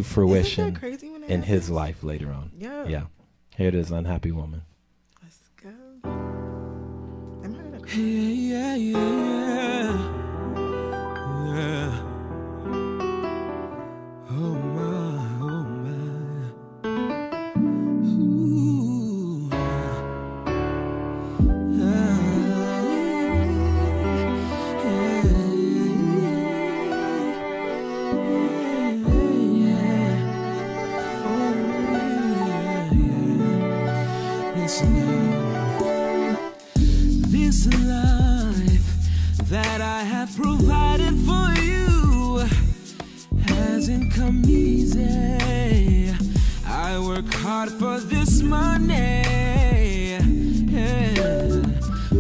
fruition in his life later on. Yeah. Here it is, Unhappy Woman. Let's go. Yeah. Oh my, oh my. Ooh. This life that I have provided for you hasn't come easy. I work hard for this money,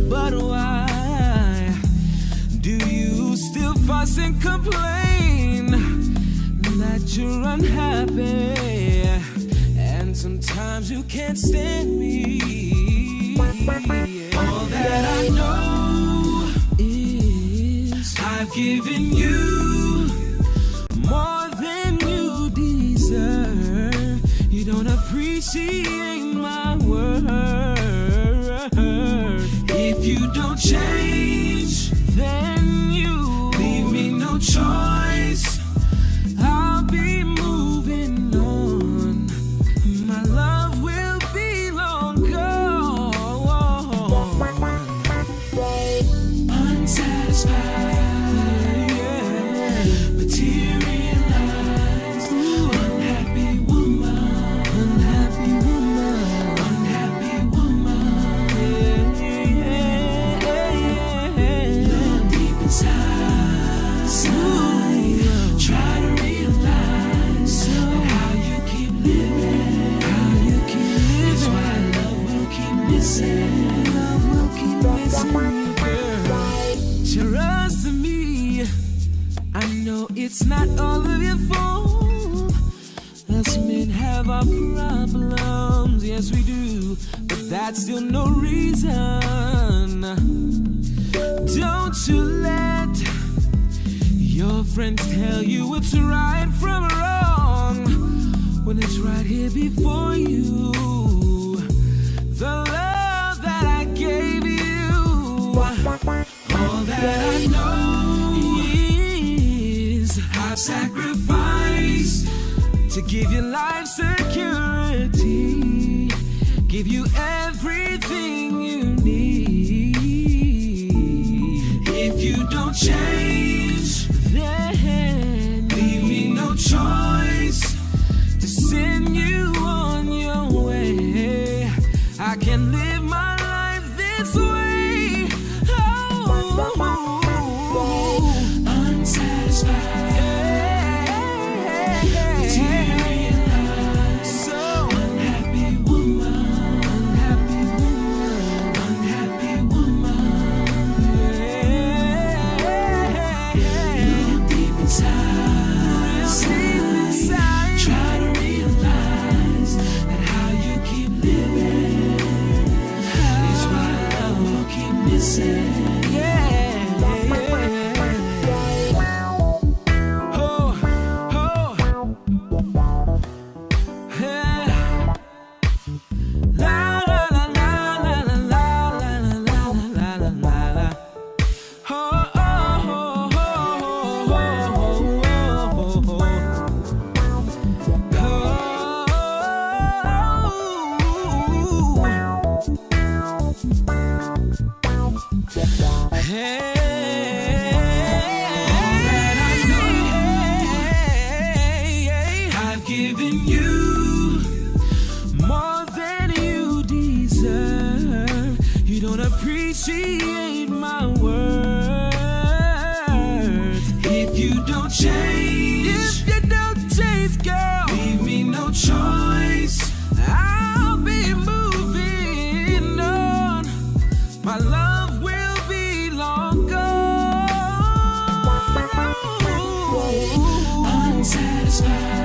but why do you still fuss and complain that you're unhappy? And sometimes you can't stand me. All that I know is I've given you more than you deserve. You don't appreciate my worth. If you don't change, then you leave me no choice. I'll be moving on. My love will be long gone. Unsatisfied, materialized. Unhappy woman, unhappy woman. it's not all of your fault. Us men have our problems, yes we do, but that's still no reason. Don't you let your friends tell you it's right from wrong when it's right here before you. The love that I gave you, all that I know is I've sacrificed to give you life security, give you everything you need. If you don't change, then leave me no choice to send you on your way. I can live my life this way. Oh, unsatisfied. Appreciate my worth. If you don't change, girl, leave me no choice. I'll be moving on. My love will be long gone. Unsatisfied.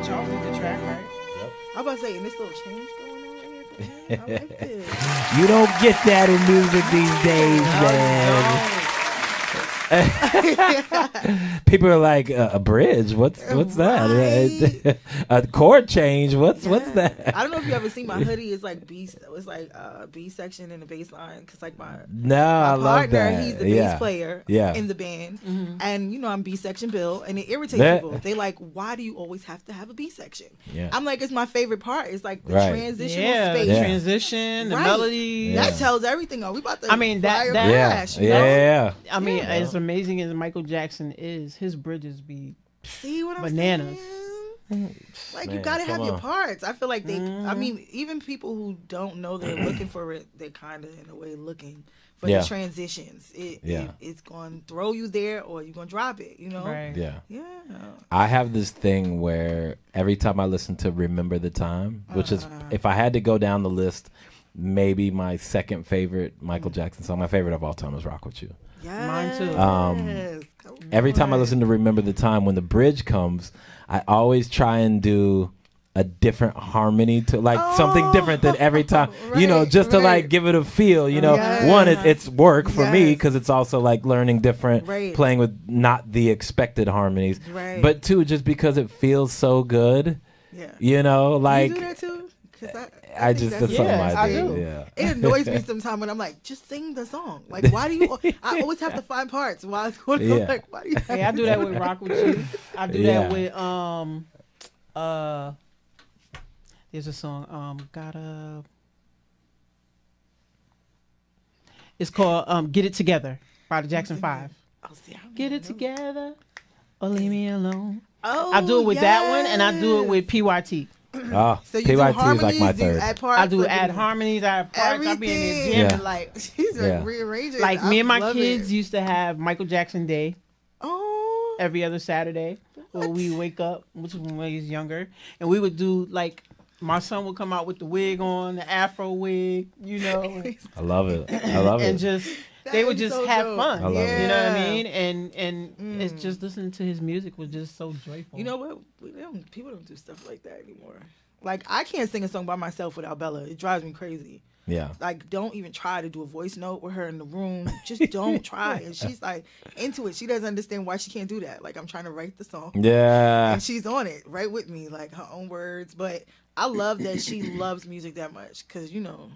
Charles did the track, right? Yep. I was about to say, and this little change going on in here. I like this. You don't get that in music these days, man. People are like, a bridge? What's that? Right. A chord change? What's that? I don't know if you ever seen my hoodie. It's like B. It's like B section in the bass line because like my I love partner, that. he's the bass player in the band, and you know I'm B section Bill, and it irritates people. They like, why do you always have to have a B section? Yeah. I'm like, it's my favorite part. It's like the transitional space, transition, the melody. That tells everything. Oh, we about to. I mean that crash, you know? I mean, as amazing as Michael Jackson is, his bridges be See what I'm bananas. saying? Like, Man, you gotta have come your on. parts. I feel like they. I mean, even people who don't know they're looking for it, they're kind of in a way looking for Yeah. the transitions. Yeah. It's going to throw you there, or you're going to drop it. You know. Right. Yeah. Yeah. I have this thing where every time I listen to Remember the Time, which is, if I had to go down the list, maybe my second favorite Michael Jackson song, my favorite of all time is Rock With You. Yes. Mine too. Come Every time I on. listen to Remember the Time, when the bridge comes, I always try and do a different harmony to like something different than every time, you know, Right, just to like right. give it a feel, you know. Yes. One, it's work for me Yes. because it's also like learning different, Right. playing with not the expected harmonies. Right. But two, just because it feels so good, Yeah. you know, like you do that too? 'Cause I think just that's that's something Yeah, I I do. do. Yeah. It annoys me sometimes when I'm like, just sing the song. Like, why do you? I always have to find parts while it's going on. Yeah. Like, why do you? Hey, I do that with Rock With You. I do Yeah. that with there's a song it's called Get It Together by the Jackson 5. Oh, see, I don't Get even it know. together or leave me alone. Oh, I do it with that one, and I do it yes. with PYT. Oh, So you do PYT is harmonies, like my do you third. add parts, I do or add harmonies, I have parts, I be in there everything. jamming. Yeah. Like, she's like Yeah. rearranging. Like I me and my love kids it. used to have Michael Jackson Day Oh, every other Saturday where we wake up, which was when he was younger, and we would do like my son would come out with the wig on, the afro wig, you know, I love it. I love and it. just That they would is just so have dope. fun. I love it. You know what I Yeah. mean? And it's just listening to his music was just so joyful. You know what? People don't do stuff like that anymore. Like, I can't sing a song by myself without Bella. It drives me crazy. Yeah. Like, don't even try to do a voice note with her in the room. Just don't try. And she's like into it. She doesn't understand why she can't do that. Like, I'm trying to write the song. Yeah. And she's on it right with me, like her own words. But I love that she loves music that much because, you know,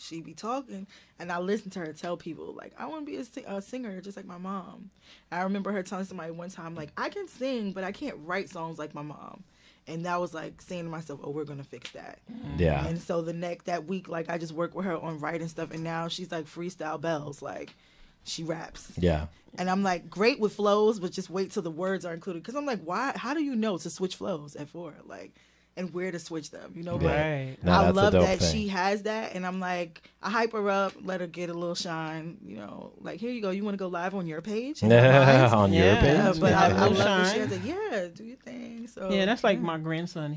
she be talking and I listen to her tell people, like, I want to be a singer just like my mom. And I remember her telling somebody one time, like, I can sing, but I can't write songs like my mom. And that was like saying to myself, oh, we're going to fix that. Yeah. And so that week, like, I just worked with her on writing stuff. And now she's like freestyle bells. Like, she raps. Yeah. And I'm like, great with flows, but just wait till the words are included. Because I'm like, why? How do you know to switch flows at 4? Like, and where to switch them, you know? Yeah. Right. No, I that's a love dope that thing. she has that. And I'm like, I hype her up, let her get a little shine, you know? Like, here you go. You want to go live on your page? And not mine? On your Yeah. page. Yeah, but Yeah, I a love little that she shine. has like, yeah, do your thing. So Yeah, that's like my grandson.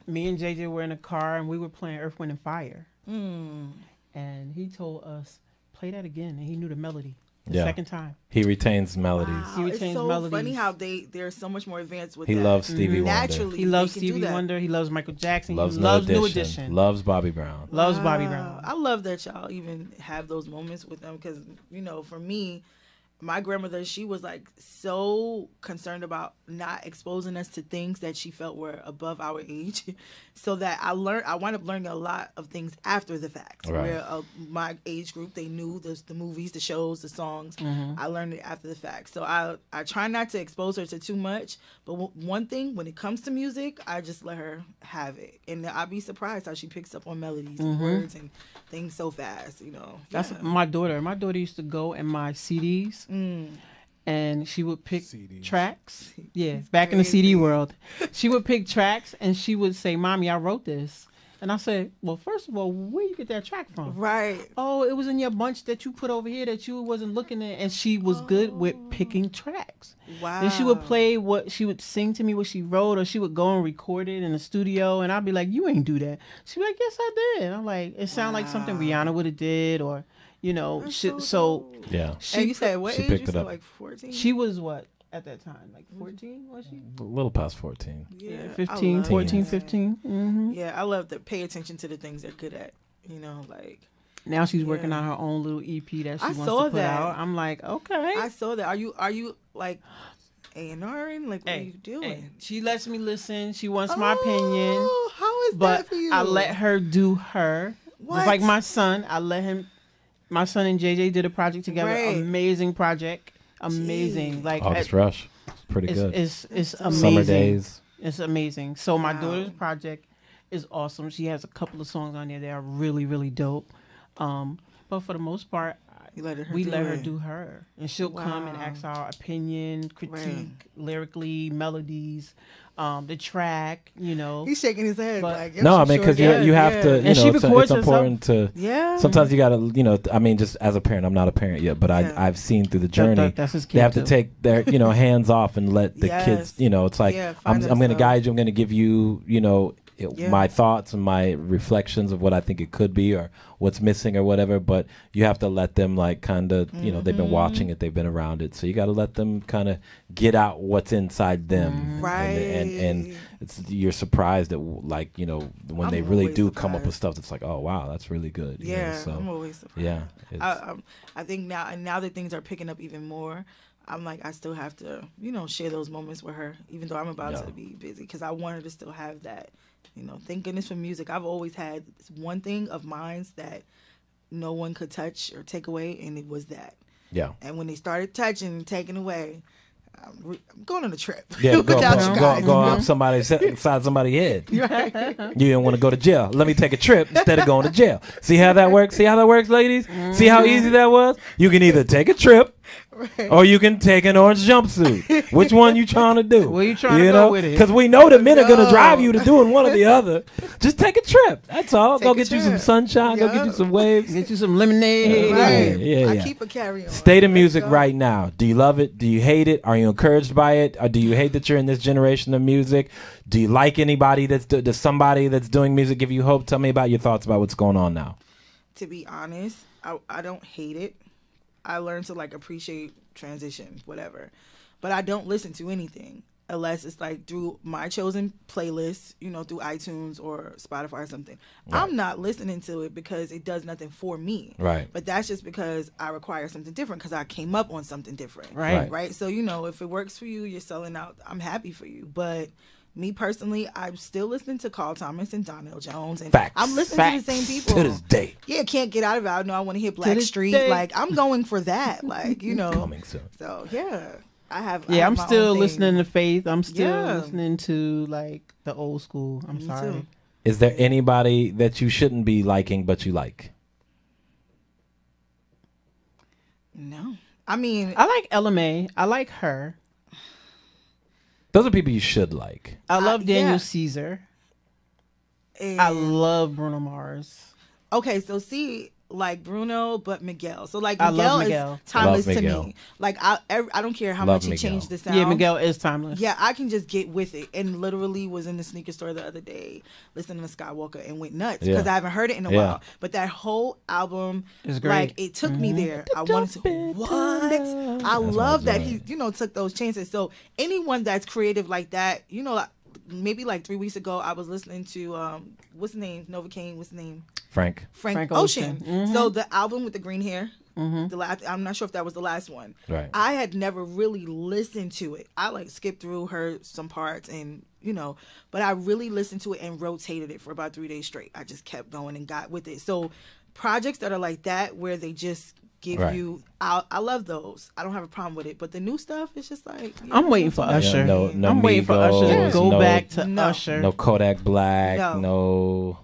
Me and JJ were in a car and we were playing Earth, Wind, and Fire. And he told us, play that again. And he knew the melody the Yeah. second time. He retains melodies. Wow, He it's retains so melodies. funny how they're so much more advanced with He that. loves Stevie Wonder. Naturally, He loves they can do Stevie that. Wonder. He loves Michael Jackson. Loves he No loves New Edition. Edition. Loves Bobby Brown. Loves Bobby Wow. Brown. I love that y'all even have those moments with them because, you know, for me, my grandmother, she was like so concerned about not exposing us to things that she felt were above our age. So that I wound up learning a lot of things after the fact. Right. Where my age group, they knew the movies, the shows, the songs. I learned it after the fact. So I try not to expose her to too much. But one thing, when it comes to music, I just let her have it. And I'd be surprised how she picks up on melodies and words and things so fast, you know. That's Yeah. my daughter. My daughter used to go in my CDs and she would pick CDs. tracks. Yeah, back in the CD world. She would pick tracks and she would say, Mommy, I wrote this. And I said, well, first of all, where you get that track from? Right. Oh, it was in your bunch that you put over here that you wasn't looking at. And she was good with picking tracks. Wow. And she would play she would sing to me what she wrote, or she would go and record it in the studio. And I'd be like, you ain't do that. She'd be like, yes, I did. And I'm like, it sounded like something Rihanna would have did, or, you know, That's so dope. Yeah. And you said what she age? picked You it said up. like 14? she was what at that time? Like 14, was she? A little past 14. Yeah, I 15, love 14, that. 15. Mm-hmm. Yeah, I love to pay attention to the things they're good at. You know, like Now she's working Yeah. on her own little EP that she I wants saw to put that. out. I'm like, okay. I saw that. Are you like A&Ring? Like, what are you doing? hey, she lets me listen. She wants my opinion. Oh, how is But that for you? I let her do her. What? Just like my son, I let him. My son and JJ did a project together. Right. Amazing project. Amazing. Jeez. Like August Rush. It's pretty good. it's amazing. Summer Days. It's amazing. So my Wow. daughter's project is awesome. She has a couple of songs on there that are really, really dope. But for the most part, You let her. We let her it. do her, and she'll come and ask our opinion, critique, lyrically, melodies, the track. You know, he's shaking his head. But, like, no, I mean, because you have to. You and know, she it's records important to. Yeah. Sometimes you gotta. You know, I mean, just as a parent, I'm not a parent yet, but I've seen through the journey. That's his kid they have too. to take their hands off and let the kids. You know, it's like I'm going to guide you. I'm going to give you. You know. My thoughts and my reflections of what I think it could be or what's missing or whatever, but you have to let them like kind of, you know, they've been watching it, they've been around it, so you got to let them kind of get out what's inside them, right? And you're surprised at like, you know, when they really do come up with stuff that's like, oh wow, that's really good. Yeah, so, I'm always surprised. Yeah, I think now that things are picking up even more, I'm like, I still have to, you know, share those moments with her, even though I'm about to be busy, because I want her to still have that. You know, thank goodness for music. I've always had this one thing of mine that no one could touch or take away, and it was that. Yeah. And when they started touching and taking away, I'm going on a trip. Yeah, without you guys. go up somebody's inside somebody's head. Right. You didn't want to go to jail. Let me take a trip instead of going to jail. See how that works? See how that works, ladies? See how easy that was? You can either take a trip or you can take an orange jumpsuit. Which one you trying to do? Where you trying to go with it? Because we know the men are going to drive you to doing one or the other. Just take a trip. That's all. Go get you some sunshine. Go get you some waves. Get you some lemonade. Right. Yeah. I keep a carry-on. State of music right now. Do you love it? Do you hate it? Are you encouraged by it? Or do you hate that you're in this generation of music? Do you like anybody does somebody that's doing music give you hope? Tell me about your thoughts about what's going on now. To be honest, I don't hate it. I learned to like appreciate transition, whatever. But I don't listen to anything unless it's like through my chosen playlist, you know, through iTunes or Spotify or something. Right. I'm not listening to it because it does nothing for me. Right. But that's just because I require something different because I came up on something different. Right. So, you know, if it works for you, you're selling out, I'm happy for you. But me personally, I'm still listening to Carl Thomas and Donnell Jones, and Facts. I'm listening to the same people to this day. Yeah, can't get out of it. I know I want to hit Black Street. Like I'm going for that. Like, you know, coming soon. So yeah, I'm still listening to Faith. I'm still listening to like the old school. I'm sorry. Too. Is there anybody that you shouldn't be liking but you like? No, I mean I like Ella Mai. I like her. Those are people you should like. I love Daniel Caesar. I love Bruno Mars. Okay, so see, like Bruno, but Miguel. So like Miguel is timeless to me. Like I don't care how much he changed the sound. Yeah, Miguel is timeless. Yeah, I can just get with it. And literally was in the sneaker store the other day listening to Skywalker and went nuts because I haven't heard it in a while. But that whole album is great. Like it took me there. I wanted to what? I love that he, you know, took those chances. So anyone that's creative like that, you know, maybe like 3 weeks ago I was listening to what's his name? Novocaine, what's his name? Frank Ocean. Mm-hmm. So the album with the green hair, the last, I'm not sure if that was the last one. Right. I had never really listened to it. I like skipped through, heard some parts, and you know, but I really listened to it and rotated it for about 3 days straight. I just kept going and got with it. So projects that are like that where they just give you, I love those. I don't have a problem with it. But the new stuff, it's just like I'm waiting for Usher. I'm waiting for Usher to go back to Usher. No Kodak Black. No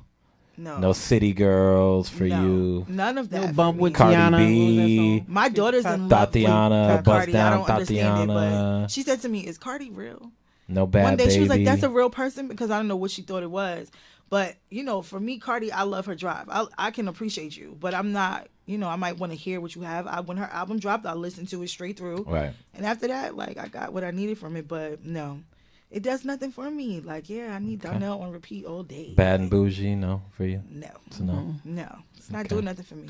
City Girls for you. None of that. No bump with Cardi Tiana. B. My daughter's in love Tatiana, with Bust Cardi. Down I don't understand Tatiana. it, but she said to me, "Is Cardi real?" No Bad One day Baby. she was like, "That's a real person," because I don't know what she thought it was. But you know, for me, Cardi, I love her drive. I can appreciate you, but I'm not. You know, I might want to hear what you have. When her album dropped, I listened to it straight through. Right. And after that, like I got what I needed from it. But no. It does nothing for me. Like, yeah, I need Donnell on repeat all day. Bad and Bougie, no, for you? No. It's a no? No. It's not doing nothing for me.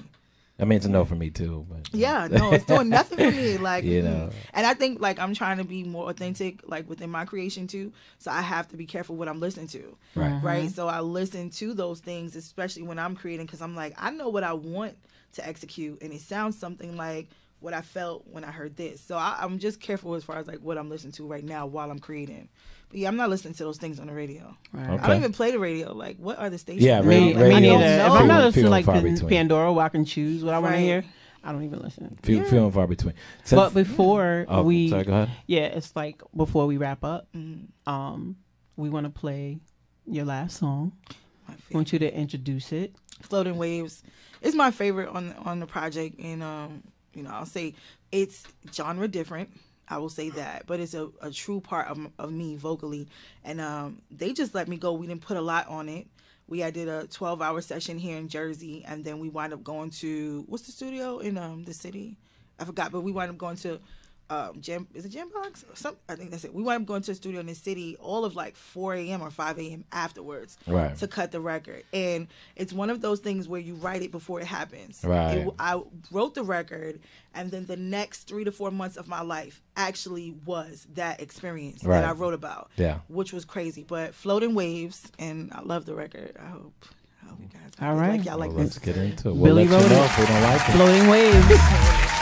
I mean, it's a no for me, too. But yeah, no, it's doing nothing for me. Like, you know. And I think, like, I'm trying to be more authentic, like, within my creation, too. So I have to be careful what I'm listening to. Right. Right? So I listen to those things, especially when I'm creating, because I'm like, I know what I want to execute. And it sounds something like what I felt when I heard this. So I'm just careful as far as, like, what I'm listening to right now while I'm creating. But yeah, I'm not listening to those things on the radio. Right. Okay. I don't even play the radio. Like, what are the stations? Yeah, me radio. neither. If I'm not listening to like between. Pandora, where I can choose what I want to hear, I don't even listen. Few and far between. But before sorry, go ahead. Yeah, it's like before we wrap up, we want to play your last song. I want you to introduce it. Floating Waves It's my favorite on the project, and you know, I'll say it's genre different. I will say that, but it's a true part of me vocally, and they just let me go. We didn't put a lot on it. We did a 12-hour session here in Jersey, and then we wind up going to, what's the studio in the city? I forgot, but we wind up going to is it Jambox or something? I think that's it. We wound up going to a studio in the city all of like 4 a.m. or 5 a.m. afterwards to cut the record. And it's one of those things where you write it before it happens. Right. I wrote the record, and then the next 3 to 4 months of my life actually was that experience that I wrote about, which was crazy. But Floating Waves, and I love the record. I hope you guys all right. like y'all like this. Let's get into it. Billy We'll let you know it. if we don't like it. Floating Waves.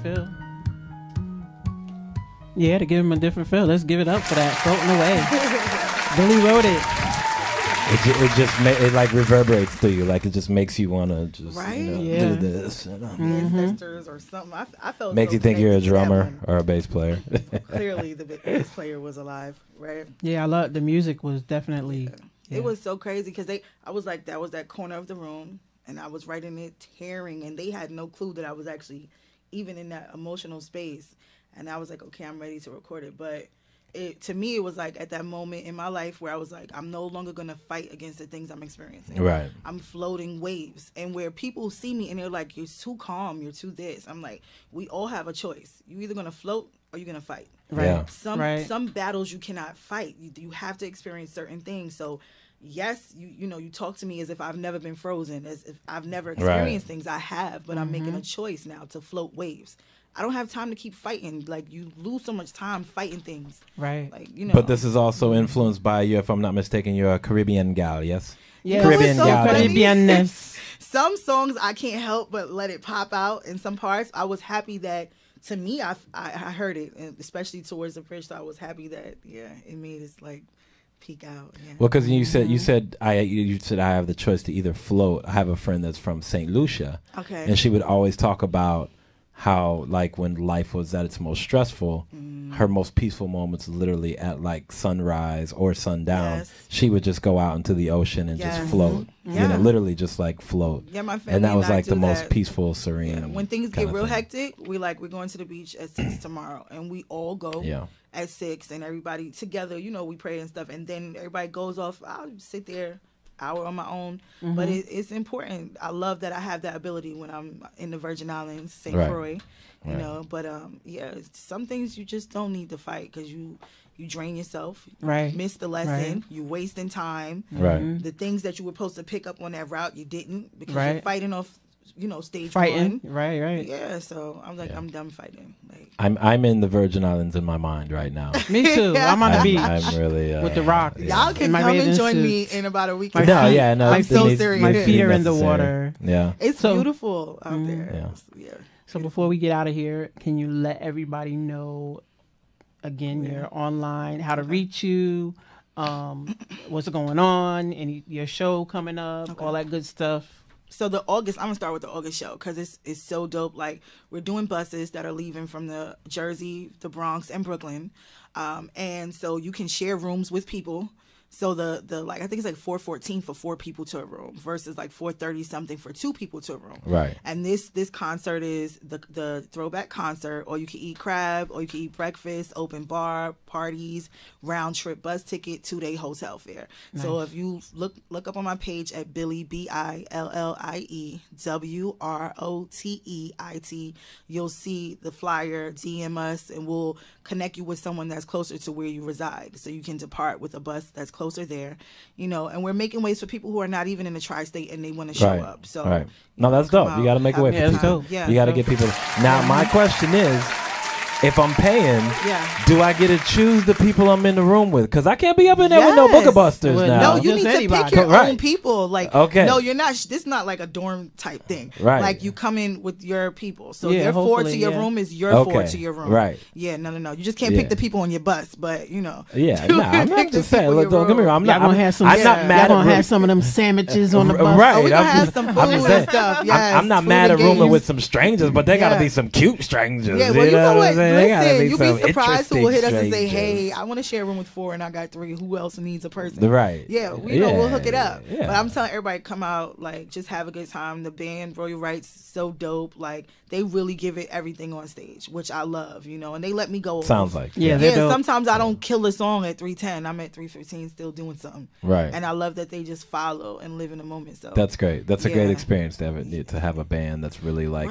Feel. Yeah, to give him a different feel. Let's give it up for that. Floating Away. Billy wrote it. It just it like reverberates through you. Like it just makes you want to just do this. Ancestors or something. I felt makes so you think you're a connected to that drummer one. or a bass player. Clearly, the bass player was alive, right? Yeah, I love the music. Was definitely. Yeah. It was so crazy because I was like, that was that corner of the room, and I was writing it, tearing, and they had no clue that I was actually even in that emotional space. And I was like, okay, I'm ready to record it. But to me, it was like at that moment in my life where I was like, I'm no longer going to fight against the things I'm experiencing. Right. I'm floating waves. And where people see me and they're like, you're too calm, you're too this. I'm like, we all have a choice. You're either going to float or you're going to fight. Right. Yeah. Some battles you cannot fight. You have to experience certain things. So yes, you talk to me as if I've never been frozen, as if I've never experienced things. I have, but I'm making a choice now to float waves. I don't have time to keep fighting. Like, you lose so much time fighting things. Right. Like, But this is also influenced by you, if I'm not mistaken, you're a Caribbean gal, yes? Yeah. Caribbean so gal. Caribbeanness. Some songs I can't help but let it pop out. In some parts, I was happy that, to me, I heard it, and especially towards the bridge. So I was happy that, it made its like peek out. Yeah. Well, because you said I have the choice to either float. I have a friend that's from St. Lucia, Okay. and she would always talk about how, like, when life was at its most stressful, her most peaceful moments literally at like sunrise or sundown. Yes. She would just go out into the ocean and just float. Yeah. You know, literally just like float. Yeah, my family and that was I like do the most that. peaceful, serene. Yeah. When things kind get of real thing. hectic, we're going to the beach at 6 tomorrow, and we all go. Yeah. At 6, and everybody together, you know, we pray and stuff, and then everybody goes off. I'll sit there hour on my own, but it's important. I love that I have that ability when I'm in the Virgin Islands, St. Croix, you know. But yeah, some things you just don't need to fight because you drain yourself, miss the lesson, you wasting time. The things that you were supposed to pick up on that route, you didn't because you're fighting off. You know, stage one. Right. Yeah, so I'm like, I'm done fighting. Like, I'm in the Virgin Islands in my mind right now. Me too. I'm on the beach. I'm really with the rock. Y'all can come and join me in about a week. No, I'm so serious. My feet are in the water. Yeah, it's beautiful out there. Yeah. So before we get out of here, can you let everybody know again your online, how to reach you, what's going on, and your show coming up, all that good stuff. So I'm gonna start with the August show because it's so dope. Like, we're doing buses that are leaving from the Jersey, the Bronx, and Brooklyn, and so you can share rooms with people. So the like, I think it's like $414 for 4 people to a room versus like $430 something for 2 people to a room. Right. And this concert is the throwback concert, or you can eat crab, or you can eat breakfast, open bar, parties, round trip bus ticket, 2-day hotel fare. Nice. So if you look up on my page at Billie BILLIE WROTEIT, you'll see the flyer. DM us and we'll connect you with someone that's closer to where you reside, so you can depart with a bus that's closer there, you know. And we're making ways for people who are not even in the tri-state and they want to show up. So no, that's dope. You got to make a way for people. Yeah, you got to get people. Now, my question is, if I'm paying, do I get to choose the people I'm in the room with? Because I can't be up in there with no booger busters now. No, you need to pick your own people. Like, no, you're not. This is not like a dorm type thing. Right. Like, you come in with your people. So your 4 to your room is your 4 to your room. Right. Yeah. No. You just can't pick the people on your bus. But you know. Yeah. No, I'm not just saying. Look, don't get me wrong. I'm not mad. Y'all gonna have some of them sandwiches on the bus. Right. We're gonna have some food and stuff. Yes. I'm not mad at rooming with some strangers, but they gotta be some cute strangers. Yeah. Well, you know what? Listen, you'll be surprised who will hit us and say, "Hey, I want to share a room with 4 and I got 3. Who else needs a person?" Right. Yeah, we'll hook it up. Yeah. But I'm telling everybody, come out, like, just have a good time. The band, Writerz, so dope. Like, they really give it everything on stage, which I love, you know. And they let me go. Sounds like sometimes I don't kill a song at 3:10. I'm at 3:15 still doing something. Right. And I love that they just follow and live in the moment. So that's great. That's a great experience to have a band that's really like.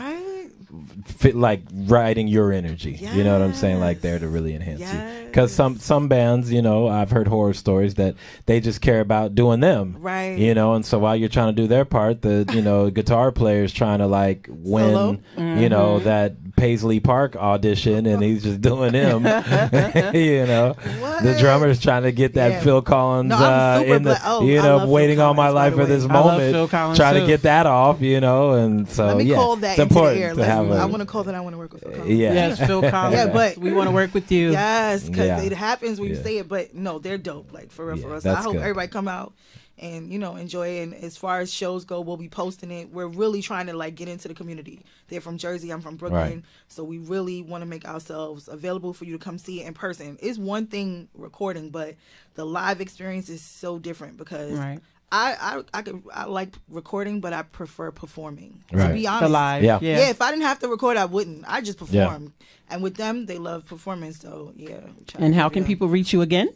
Fit, like, riding your energy. You know what I'm saying? Like, there to really enhance you. Because some bands, you know, I've heard horror stories that they just care about doing them. Right. You know, and so while you're trying to do their part, the, you know, guitar player's trying to, like, win, you know, that Paisley Park audition, and he's just doing him. You know, the drummer's trying to get that Phil Collins in the, you know, waiting all my life for this moment, trying to get that off, you know, and so let me call that it's important into the air. I want to call that. I want to work with Phil Collins. Yes, Phil Collins. But we want to work with you. Yes, because it happens when you say it. But no, they're dope. Like, for real, for us. So I hope everybody come out and, you know, enjoy it. And as far as shows go, we'll be posting it. We're really trying to, like, get into the community. They're from Jersey. I'm from Brooklyn. So we really want to make ourselves available for you to come see it in person. It's one thing recording, but the live experience is so different because I like recording, but I prefer performing. To be honest, the live, if I didn't have to record, I wouldn't. I just perform, and with them, they love performance. So And how can people reach you again?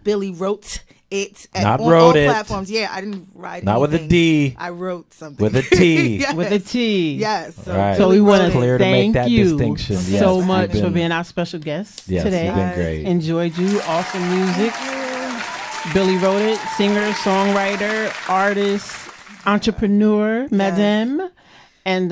Billie wrote it on all platforms. Yeah, I didn't write. Not anything. with a D. I wrote something with a T. With a T. Yes. So we want to thank you yes, so much for being our special guest today. You've been great. Enjoyed you. Awesome music. Billie wrote it. Singer, songwriter, artist, entrepreneur, madame. And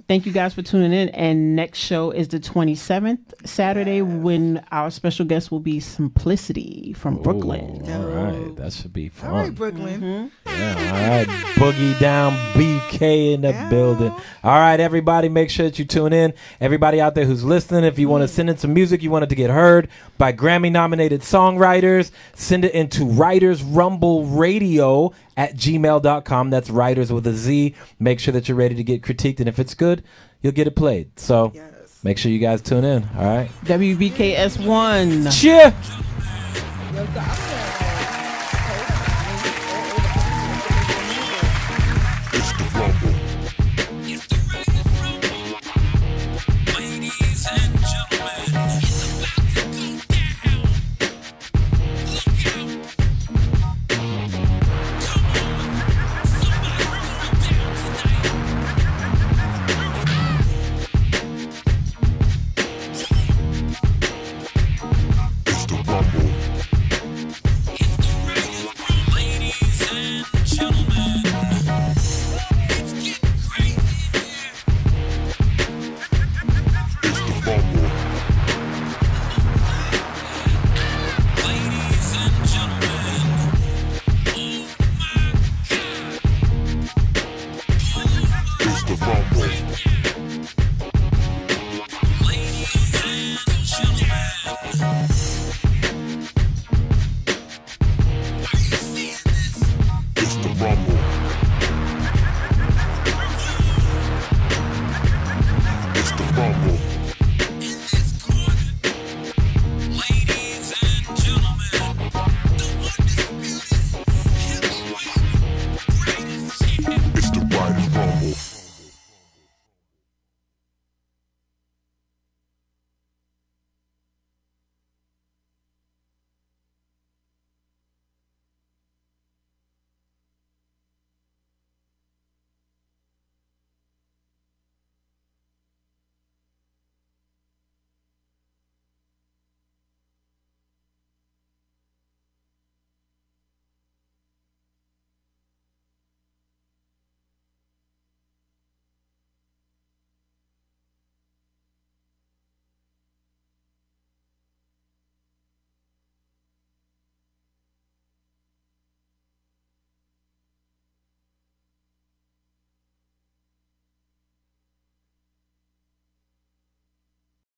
thank you guys for tuning in. And next show is the 27th, Saturday, when our special guest will be Simplicity from Brooklyn. All right. That should be fun. All right, Brooklyn. Yeah, all right. Boogie Down BK in the building. All right, everybody, make sure that you tune in. Everybody out there who's listening, if you want to send in some music, you want it to get heard by Grammy-nominated songwriters, send it into Writerz Rumble Radio at gmail.com. That's Writerz with a Z. Make sure that you're ready to get critiqued, and if it's good, you'll get it played. So make sure you guys tune in. All right. WBKS1. Cheer. It's the Rumble. Ladies and gentlemen, it's about to go down. Look out. Come on. Somebody throw it down tonight. It's the Rumble. It's the Writerz Rumble. Ladies and gentlemen, it's getting crazy in here. It's the Rumble. Ladies and gentlemen, oh my God. It's the Rumble. Right now.